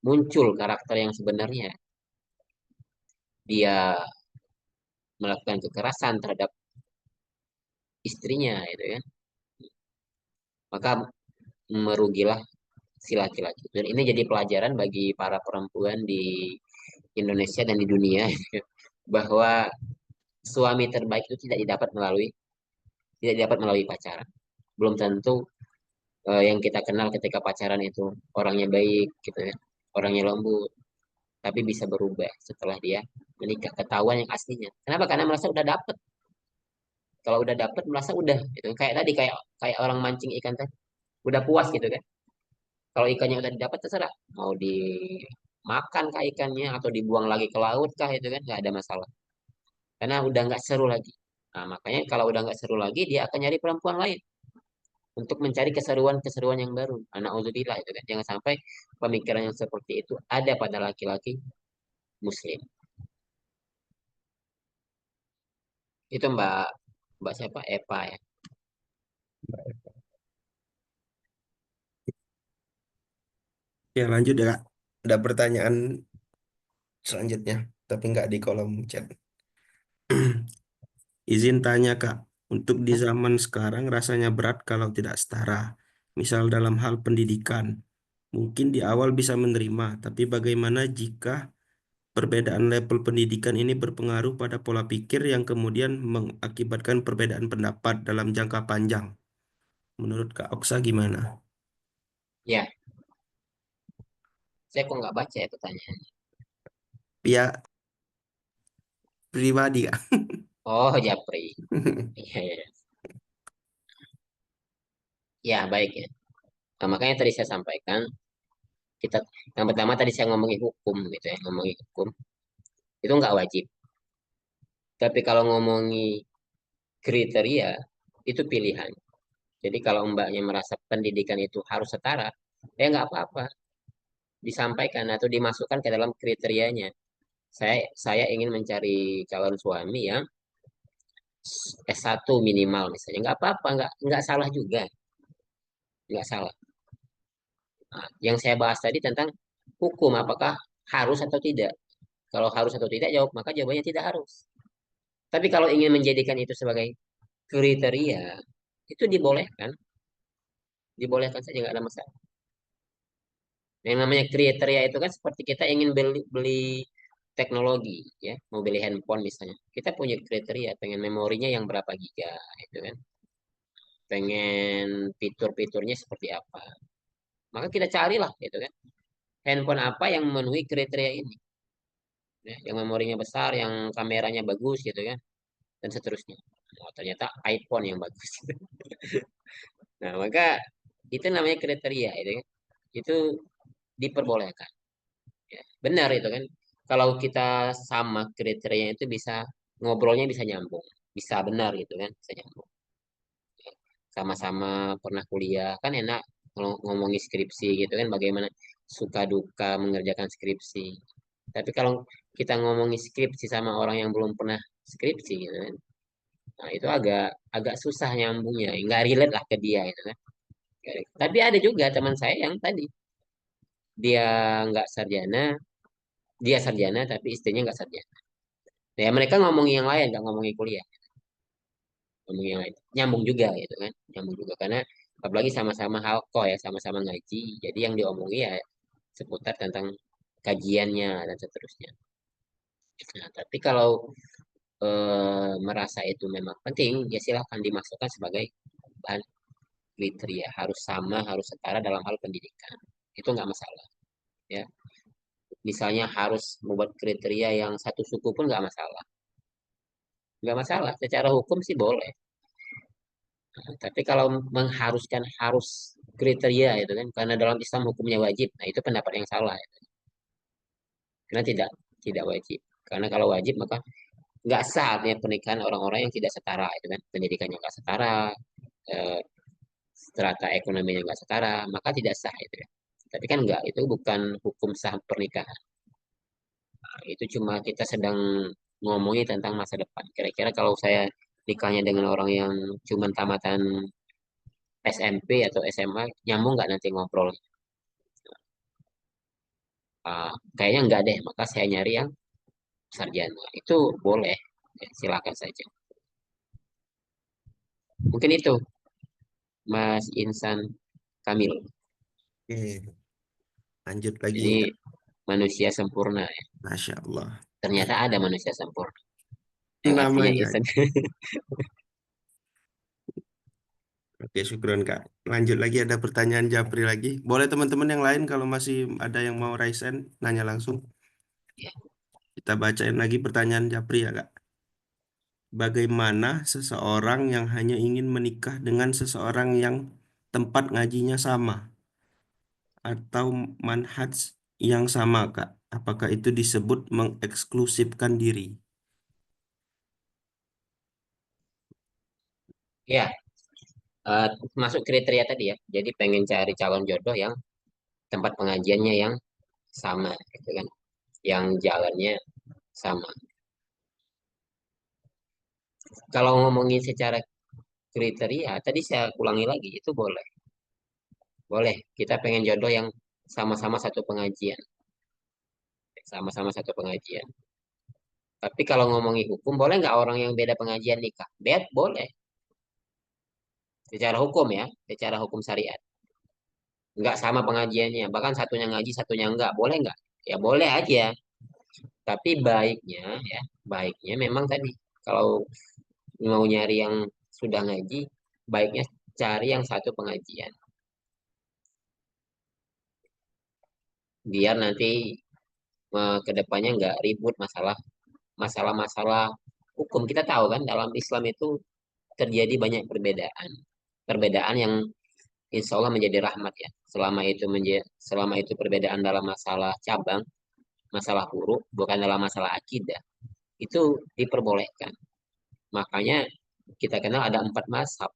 muncul karakter yang sebenarnya. Dia melakukan kekerasan terhadap istrinya, itu ya. Maka merugilah si laki-laki. Dan ini jadi pelajaran bagi para perempuan di Indonesia dan di dunia bahwa suami terbaik itu tidak didapat melalui pacaran. Belum tentu yang kita kenal ketika pacaran itu orangnya baik gitu ya, orangnya lembut, tapi bisa berubah setelah dia menikah, ketahuan yang aslinya. Kenapa? Karena merasa udah dapet. Kalau udah dapet merasa udah gitu. Kayak tadi kayak kayak orang mancing ikan tadi, udah puas gitu kan. Kalau ikannya udah didapat terserah mau dimakan kah ikannya atau dibuang lagi ke laut kah itu kan nggak ada masalah. Karena udah nggak seru lagi. Nah, makanya kalau udah nggak seru lagi dia akan nyari perempuan lain untuk mencari keseruan-keseruan yang baru. Anak Nauzubillah itu kan. Jangan sampai pemikiran yang seperti itu ada pada laki-laki muslim. Itu Mbak Mbak siapa? Eva ya. Ya lanjut ya Kak. Ada pertanyaan selanjutnya, tapi nggak di kolom chat. Izin tanya Kak, untuk di zaman sekarang rasanya berat kalau tidak setara. Misal dalam hal pendidikan, mungkin di awal bisa menerima, tapi bagaimana jika perbedaan level pendidikan ini berpengaruh pada pola pikir yang kemudian mengakibatkan perbedaan pendapat dalam jangka panjang? Menurut Kak Oksa gimana? Ya, saya kok nggak baca ya pertanyaannya. Ya, pribadi Kak. Oh, Japri. Iya, iya. Ya, baik ya. Nah, makanya tadi saya sampaikan kita yang pertama tadi saya ngomongin hukum gitu ya, ngomongin hukum itu nggak wajib. Tapi kalau ngomongi kriteria itu pilihan. Jadi kalau mbaknya merasa pendidikan itu harus setara, ya nggak apa-apa, disampaikan atau dimasukkan ke dalam kriterianya. Saya ingin mencari calon suami yang S1 minimal misalnya, nggak apa-apa, nggak salah juga, nggak salah. Nah, yang saya bahas tadi tentang hukum, apakah harus atau tidak? Kalau harus atau tidak, maka jawabannya tidak harus. Tapi kalau ingin menjadikan itu sebagai kriteria, itu dibolehkan. dibolehkan saja, nggak ada masalah. Yang namanya kriteria itu kan seperti kita ingin beli teknologi, ya, mau beli handphone misalnya. Kita punya kriteria, pengen memorinya yang berapa giga, itu kan. Pengen fitur-fiturnya seperti apa. Maka kita carilah, gitu kan. Handphone apa yang memenuhi kriteria ini. Ya, yang memorinya besar, yang kameranya bagus, gitu kan. Dan seterusnya. Oh, ternyata iPhone yang bagus. Nah, maka itu namanya kriteria, itu kan. Itu diperbolehkan. Ya, benar itu kan. Kalau kita sama kriteria itu bisa ngobrolnya bisa nyambung, bisa benar gitu kan, bisa nyambung. Sama-sama pernah kuliah kan enak kalau ngomongin skripsi gitu kan, bagaimana suka duka mengerjakan skripsi. Tapi kalau kita ngomongin skripsi sama orang yang belum pernah skripsi gitu kan, nah itu agak agak susah nyambungnya, nggak relate lah ke dia gitu kan. Tapi ada juga teman saya yang tadi dia nggak sarjana, dia sarjana tapi istrinya nggak sarjana. Ya mereka ngomongin yang lain, nggak ngomongin kuliah, ngomongin yang lain. Nyambung juga gitu kan, nyambung juga karena apalagi sama-sama halko ya, sama-sama ngaji. Jadi yang diomongi ya seputar tentang kajiannya dan seterusnya. Nah, tapi kalau merasa itu memang penting, ya silahkan dimasukkan sebagai bahan kriteria. Harus sama, harus setara dalam hal pendidikan. Itu nggak masalah. Ya, misalnya harus membuat kriteria yang satu suku pun nggak masalah. Nggak masalah. Secara hukum sih boleh. Tapi kalau mengharuskan harus kriteria itu kan, karena dalam Islam hukumnya wajib. Nah, itu pendapat yang salah. Ya. Karena tidak wajib. Karena kalau wajib maka nggak sah artinya pernikahan orang-orang yang tidak setara itu kan. Pendidikannya nggak setara, eh, strata ekonominya nggak setara, maka tidak sah itu ya. Tapi kan nggak, itu bukan hukum sah pernikahan. Nah, itu cuma kita sedang ngomongin tentang masa depan. Kira-kira kalau saya nikahnya dengan orang yang cuma tamatan SMP atau SMA, nyambung nggak nanti ngobrol? Kayaknya nggak deh, maka saya nyari yang sarjana. Itu boleh, ya, silakan saja. Mungkin itu, Mas Insan Kamil. Oke, lanjut lagi. Jadi manusia sempurna ya. Masya Allah. Ternyata ada manusia sempurna. Yang artinya Namanya. Insan. Oke, syukron Kak. Lanjut lagi, ada pertanyaan Japri lagi. Boleh teman-teman yang lain kalau masih ada yang mau raise hand, nanya langsung. Ya, Kita bacain lagi pertanyaan Japri ya Kak. Bagaimana seseorang yang hanya ingin menikah dengan seseorang yang tempat ngajinya sama atau manhaj yang sama Kak? Apakah itu disebut mengeksklusifkan diri? ya, masuk kriteria tadi ya. Jadi pengen cari calon jodoh yang tempat pengajiannya yang sama, gitu kan? Yang jalannya sama. Kalau ngomongin secara kriteria, tadi saya ulangi lagi, itu boleh. Boleh, kita pengen jodoh yang sama-sama satu pengajian. Sama-sama satu pengajian. Tapi kalau ngomongin hukum, boleh nggak orang yang beda pengajian nikah? Boleh. Secara hukum ya, secara hukum syariat. Nggak sama pengajiannya, bahkan satunya ngaji, satunya enggak. Boleh nggak? Ya boleh aja. Tapi baiknya, ya, baiknya memang tadi, kalau mau nyari yang sudah ngaji, baiknya cari yang satu pengajian. Biar nanti ke depannya nggak ribut masalah-masalah hukum. Kita tahu kan dalam Islam itu terjadi banyak perbedaan. Perbedaan yang insya Allah menjadi rahmat ya. Selama itu perbedaan dalam masalah cabang, masalah huruf, bukan dalam masalah akidah. Itu diperbolehkan. Makanya kita kenal ada 4 mazhab.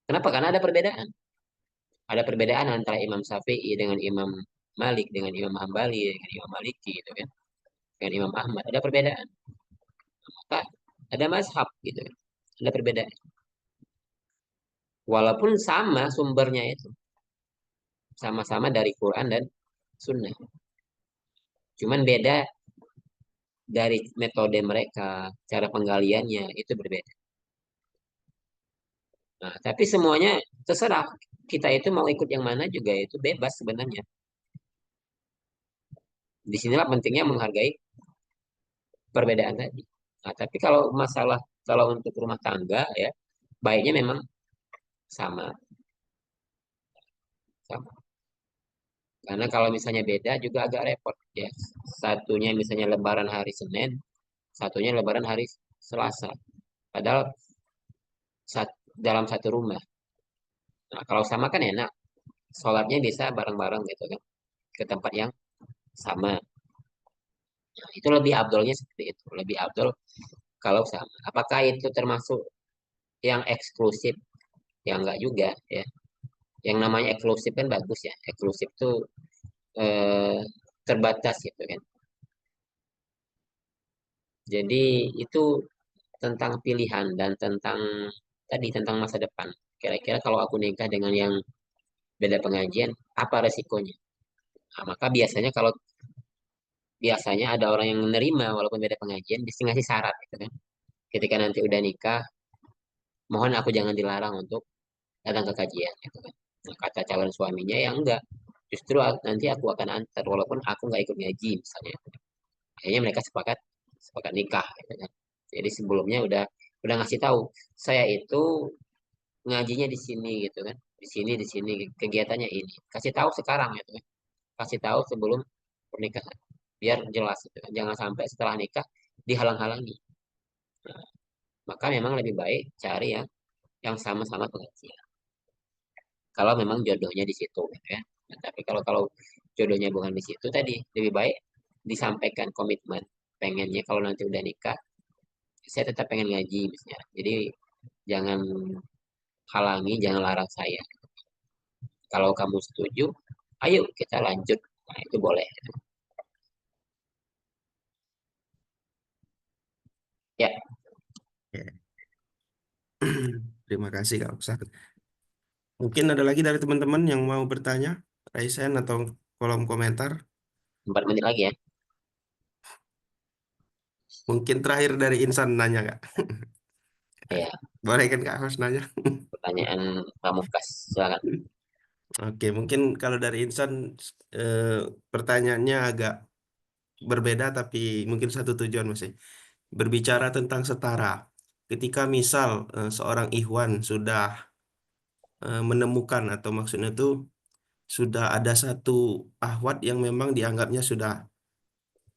Kenapa? Karena ada perbedaan. Ada perbedaan antara Imam Syafi'i dengan Imam Malik, dengan Imam Hambali, dengan Imam Maliki gitu kan. Dengan Imam Ahmad. Ada perbedaan. Maka ada mazhab gitu kan. Ada perbedaan. Walaupun sama sumbernya itu. Sama-sama dari Quran dan Sunnah. Cuman beda dari metode mereka, cara penggaliannya itu berbeda. Nah, tapi semuanya terserah kita itu mau ikut yang mana juga itu bebas sebenarnya. Disinilah pentingnya menghargai perbedaan tadi. Nah, tapi kalau masalah kalau untuk rumah tangga ya baiknya memang sama, sama. Karena kalau misalnya beda juga agak repot ya. Satunya misalnya Lebaran hari Senin, satunya Lebaran hari Selasa. Padahal dalam satu rumah. Nah, kalau sama kan enak. Sholatnya bisa bareng-bareng gitu kan. Ke tempat yang sama. Nah, itu lebih abdolnya seperti itu. Lebih abdol kalau sama. Apakah itu termasuk yang eksklusif? Ya enggak juga ya. Yang namanya eksklusif kan bagus ya. Eksklusif tuh eh, terbatas gitu kan. Jadi itu tentang pilihan dan tentang tadi tentang masa depan. Kira-kira kalau aku nikah dengan yang beda pengajian, apa resikonya? Nah, maka biasanya ada orang yang menerima walaupun beda pengajian, bisa ngasih syarat gitu kan. Ketika nanti udah nikah, mohon aku jangan dilarang untuk datang ke kajian gitu kan. Nah, kata calon suaminya ya enggak. Justru nanti aku akan antar walaupun aku nggak ikut ngaji misalnya. Akhirnya mereka sepakat sepakat nikah gitu kan. Jadi sebelumnya udah ngasih tahu saya itu ngajinya di sini gitu kan. Di sini kegiatannya ini. Kasih tahu sekarang gitu kan. Kasih tahu sebelum pernikahan. Biar jelas gitu kan. Jangan sampai setelah nikah dihalang-halangi. Nah, maka memang lebih baik cari yang sama-sama pengajian. Kalau memang jodohnya di situ gitu ya. Nah, tapi kalau kalau jodohnya bukan di situ tadi lebih baik disampaikan komitmen pengennya kalau nanti udah nikah saya tetap pengen ngaji misalnya. Jadi jangan halangi, jangan larang saya. Kalau kamu setuju, ayo kita lanjut. Nah, itu boleh. Ya, Ya. Terima kasih Kak Ustaz. Mungkin ada lagi dari teman-teman yang mau bertanya, raise hand atau kolom komentar. 4 menit lagi ya. Mungkin terakhir dari Insan nanya Kak. Ya, Boleh kan Kak host nanya? pertanyaan Pamungkas. Silakan. Oke, mungkin kalau dari Insan eh, pertanyaannya agak berbeda tapi mungkin satu tujuan masih. Berbicara tentang setara. Ketika misal seorang Ikhwan sudah menemukan atau maksudnya itu sudah ada satu ahwat yang memang dianggapnya sudah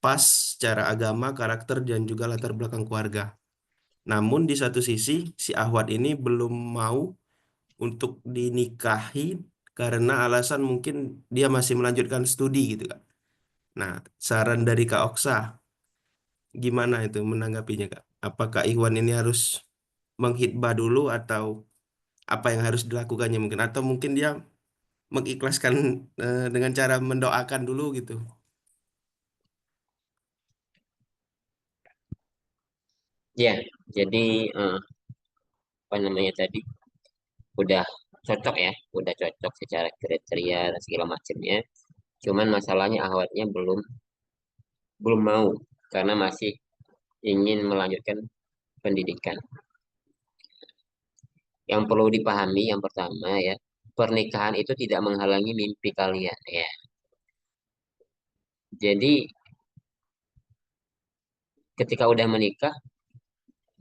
pas secara agama, karakter dan juga latar belakang keluarga. Namun di satu sisi si ahwat ini belum mau untuk dinikahi karena alasan mungkin dia masih melanjutkan studi gitu Kak. Nah, saran dari Kak Oksa gimana itu menanggapinya Kak? Apakah Ikhwan ini harus menghitbah dulu atau apa yang harus dilakukannya mungkin atau mungkin dia mengikhlaskan dengan cara mendoakan dulu gitu. Ya, jadi apa namanya tadi udah cocok ya, udah cocok secara kriteria dan segala macamnya. Cuman masalahnya ahwatnya belum belum mau karena masih ingin melanjutkan pendidikan. Yang perlu dipahami yang pertama ya, pernikahan itu tidak menghalangi mimpi kalian ya. Jadi ketika udah menikah,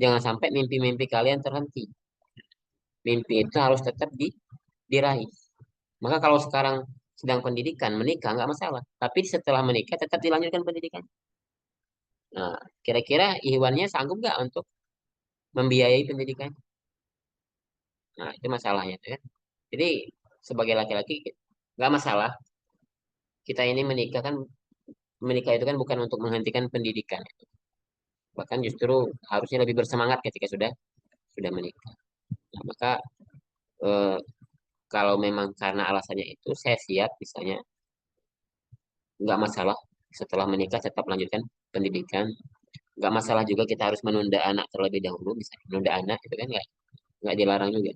jangan sampai mimpi-mimpi kalian terhenti. Mimpi itu harus tetap diraih. Maka kalau sekarang sedang pendidikan, menikah nggak masalah. Tapi setelah menikah tetap dilanjutkan pendidikan. Nah, kira-kira Ikhwannya sanggup nggak untuk membiayai pendidikan? Nah, itu masalahnya tuh kan. Jadi sebagai laki-laki nggak masalah. Kita ini menikah itu kan bukan untuk menghentikan pendidikan. Bahkan justru harusnya lebih bersemangat ketika sudah menikah. Nah, maka eh, kalau memang karena alasannya itu saya siap misalnya nggak masalah setelah menikah tetap lanjutkan pendidikan. Nggak masalah juga kita harus menunda anak terlebih dahulu, misalnya menunda anak itu kan nggak dilarang juga.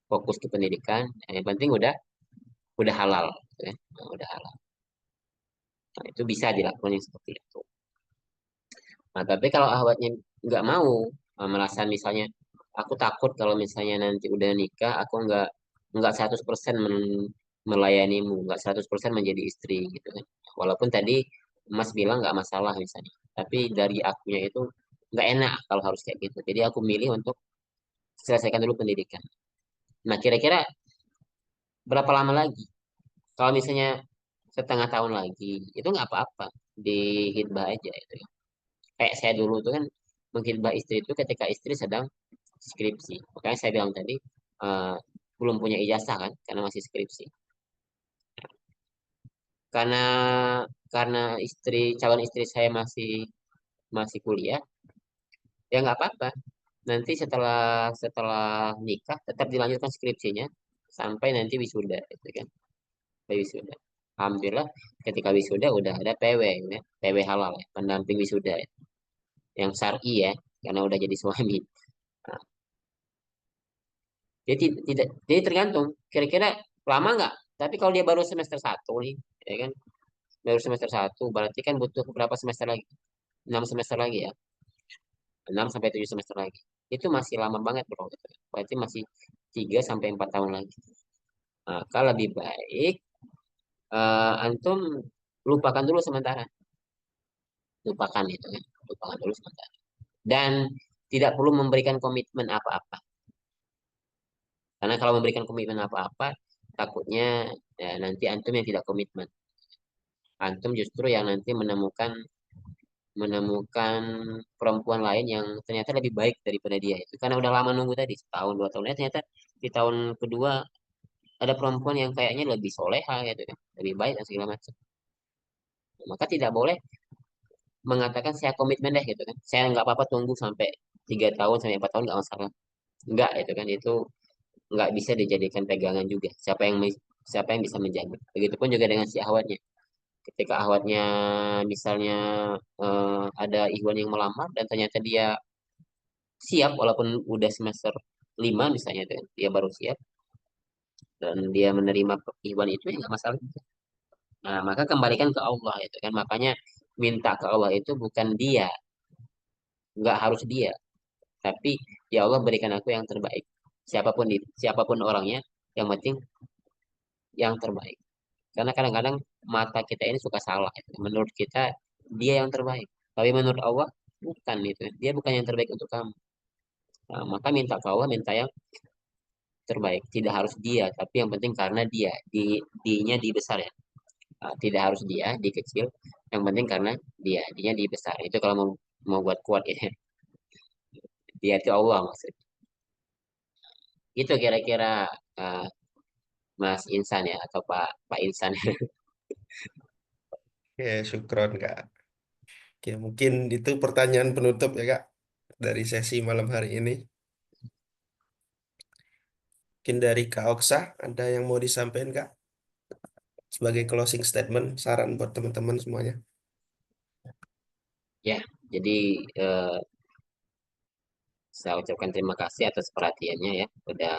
Fokus ke pendidikan, yang penting udah halal, gitu kan. Nah, udah halal. Nah, itu bisa dilakukan yang seperti itu. Nah, tapi kalau ahwatnya nggak mau, merasa misalnya Aku takut kalau misalnya nanti udah nikah, aku nggak 100% melayanimu, nggak 100% menjadi istri gitu kan. Walaupun tadi Mas bilang nggak masalah misalnya, tapi dari akunya itu nggak enak kalau harus kayak gitu. Jadi aku milih untuk selesaikan dulu pendidikan. Nah, kira-kira berapa lama lagi? Kalau misalnya setengah tahun lagi, itu nggak apa-apa, dihitbah aja itu. Kayak saya dulu tuh kan menghitbah istri itu ketika istri sedang skripsi. Makanya saya bilang tadi eh, belum punya ijazah kan, karena masih skripsi. Karena karena calon istri saya masih masih kuliah, ya nggak apa-apa. Nanti setelah setelah nikah tetap dilanjutkan skripsinya sampai nanti wisuda, itu kan. Sampai wisuda. Alhamdulillah ketika wisuda udah ada PW, ya. PW halal, ya, pendamping wisuda, ya. Yang syar'i ya, karena udah jadi suami. Nah, jadi tergantung kira-kira lama nggak. Tapi kalau dia baru semester satu nih, ya kan, baru semester satu berarti kan butuh berapa semester lagi? 6 semester lagi ya, 6 sampai 7 semester lagi. Itu masih lama banget bro. Berarti masih 3 sampai 4 tahun lagi. Nah, kalau lebih baik antum lupakan dulu sementara. Lupakan itu ya. Lupakan dulu sementara. Dan tidak perlu memberikan komitmen apa-apa. Karena kalau memberikan komitmen apa-apa, takutnya ya, nanti antum yang tidak komitmen. Antum justru yang nanti menemukan menemukan perempuan lain yang ternyata lebih baik daripada dia itu karena udah lama nunggu tadi setahun 2 tahun ternyata di tahun kedua ada perempuan yang kayaknya lebih soleha gitu kan lebih baik dan segala macam. Maka tidak boleh mengatakan saya komitmen deh gitu kan saya nggak apa-apa tunggu sampai 3 tahun sampai 4 tahun nggak masalah nggak itu kan itu nggak bisa dijadikan pegangan juga siapa yang bisa menjaga begitupun juga dengan si ahwatnya ketika ahwatnya misalnya ada Ikhwan yang melamar dan ternyata dia siap walaupun udah semester 5 misalnya tuh, dia baru siap dan dia menerima Ikhwan itu ya nggak masalah. Nah, maka kembalikan ke Allah itu kan makanya minta ke Allah itu bukan dia, nggak harus dia, tapi ya Allah berikan aku yang terbaik. Siapapun orangnya, yang penting yang terbaik. Karena kadang-kadang mata kita ini suka salah. Gitu. Menurut kita dia yang terbaik, tapi menurut Allah bukan itu. Dia bukan yang terbaik untuk kamu. Nah, maka minta ke Allah, minta yang terbaik. Tidak harus dia, tapi yang penting karena dia, di-nya di besar ya. Tidak harus dia, di kecil. Yang penting karena dia di besar. Itu kalau mau buat kuat ya. Dia itu Allah maksudnya. Itu kira-kira uh, Mas Insan ya atau Pak Insan. Ya, syukron Kak. Oke, mungkin itu pertanyaan penutup ya Kak dari sesi malam hari ini. Mungkin dari Kak Oksa ada yang mau disampaikan Kak sebagai closing statement, saran buat teman-teman semuanya. Ya, jadi eh, saya ucapkan terima kasih atas perhatiannya ya. Udah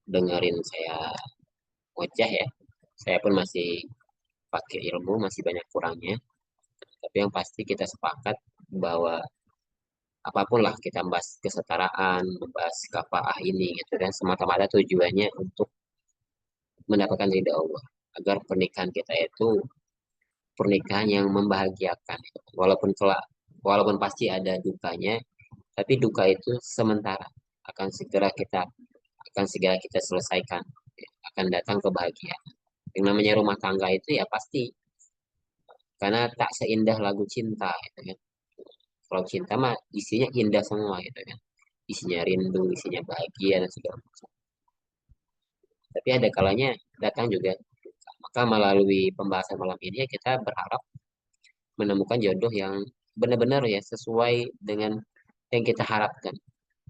dengerin saya ngoceh ya. Saya pun masih pakai ilmu, masih banyak kurangnya. Tapi yang pasti kita sepakat bahwa apapun lah kita membahas kesetaraan, membahas kafaah ini gitu dan semata-mata tujuannya untuk mendapatkan ridha Allah agar pernikahan kita itu pernikahan yang membahagiakan. Walaupun pasti ada dukanya, tapi duka itu sementara akan segera kita selesaikan. Akan datang kebahagiaan. Yang namanya rumah tangga itu ya pasti karena tak seindah lagu cinta gitu kan. Kalau cinta mah isinya indah semua gitu kan. Isinya rindu, isinya bahagia dan segala macam. Tapi ada kalanya datang juga. Maka melalui pembahasan malam ini ya kita berharap menemukan jodoh yang benar-benar ya sesuai dengan yang kita harapkan,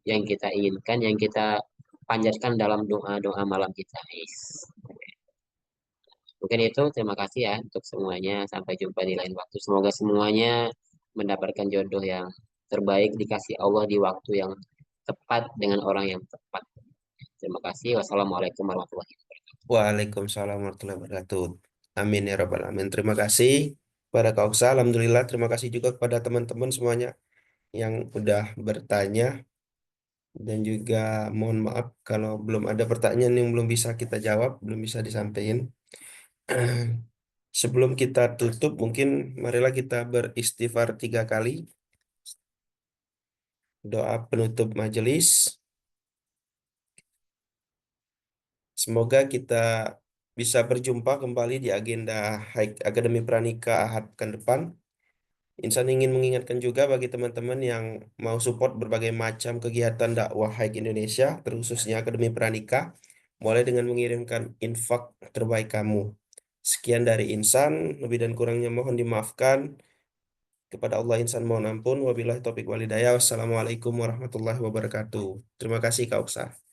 yang kita inginkan, yang kita panjatkan dalam doa-doa malam kita. Is. Mungkin itu terima kasih ya untuk semuanya. Sampai jumpa di lain waktu. Semoga semuanya mendapatkan jodoh yang terbaik dikasih Allah di waktu yang tepat dengan orang yang tepat. Terima kasih. Wassalamualaikum warahmatullahi wabarakatuh. Waalaikumsalam warahmatullahi wabarakatuh. Amin ya rabbal alamin. Terima kasih kepada Kak Oksa. Alhamdulillah. Terima kasih juga kepada teman-teman semuanya yang udah bertanya. Dan juga mohon maaf kalau belum ada pertanyaan yang belum bisa kita jawab, belum bisa disampaikan. Sebelum kita tutup, mungkin marilah kita beristighfar 3 kali. Doa penutup majelis. Semoga kita bisa berjumpa kembali di agenda Haik Akademi Pranika Ahad pekan depan. Insan ingin mengingatkan juga bagi teman-teman yang mau support berbagai macam kegiatan dakwah Haik Indonesia, terkhususnya Akademi Pranika, mulai dengan mengirimkan infak terbaik kamu. Sekian dari Insan, lebih dan kurangnya mohon dimaafkan. Kepada Allah Insan mohon ampun. Wabillahi taufiq walhidayah. Wassalamualaikum warahmatullahi wabarakatuh. Terima kasih Kak Uksa.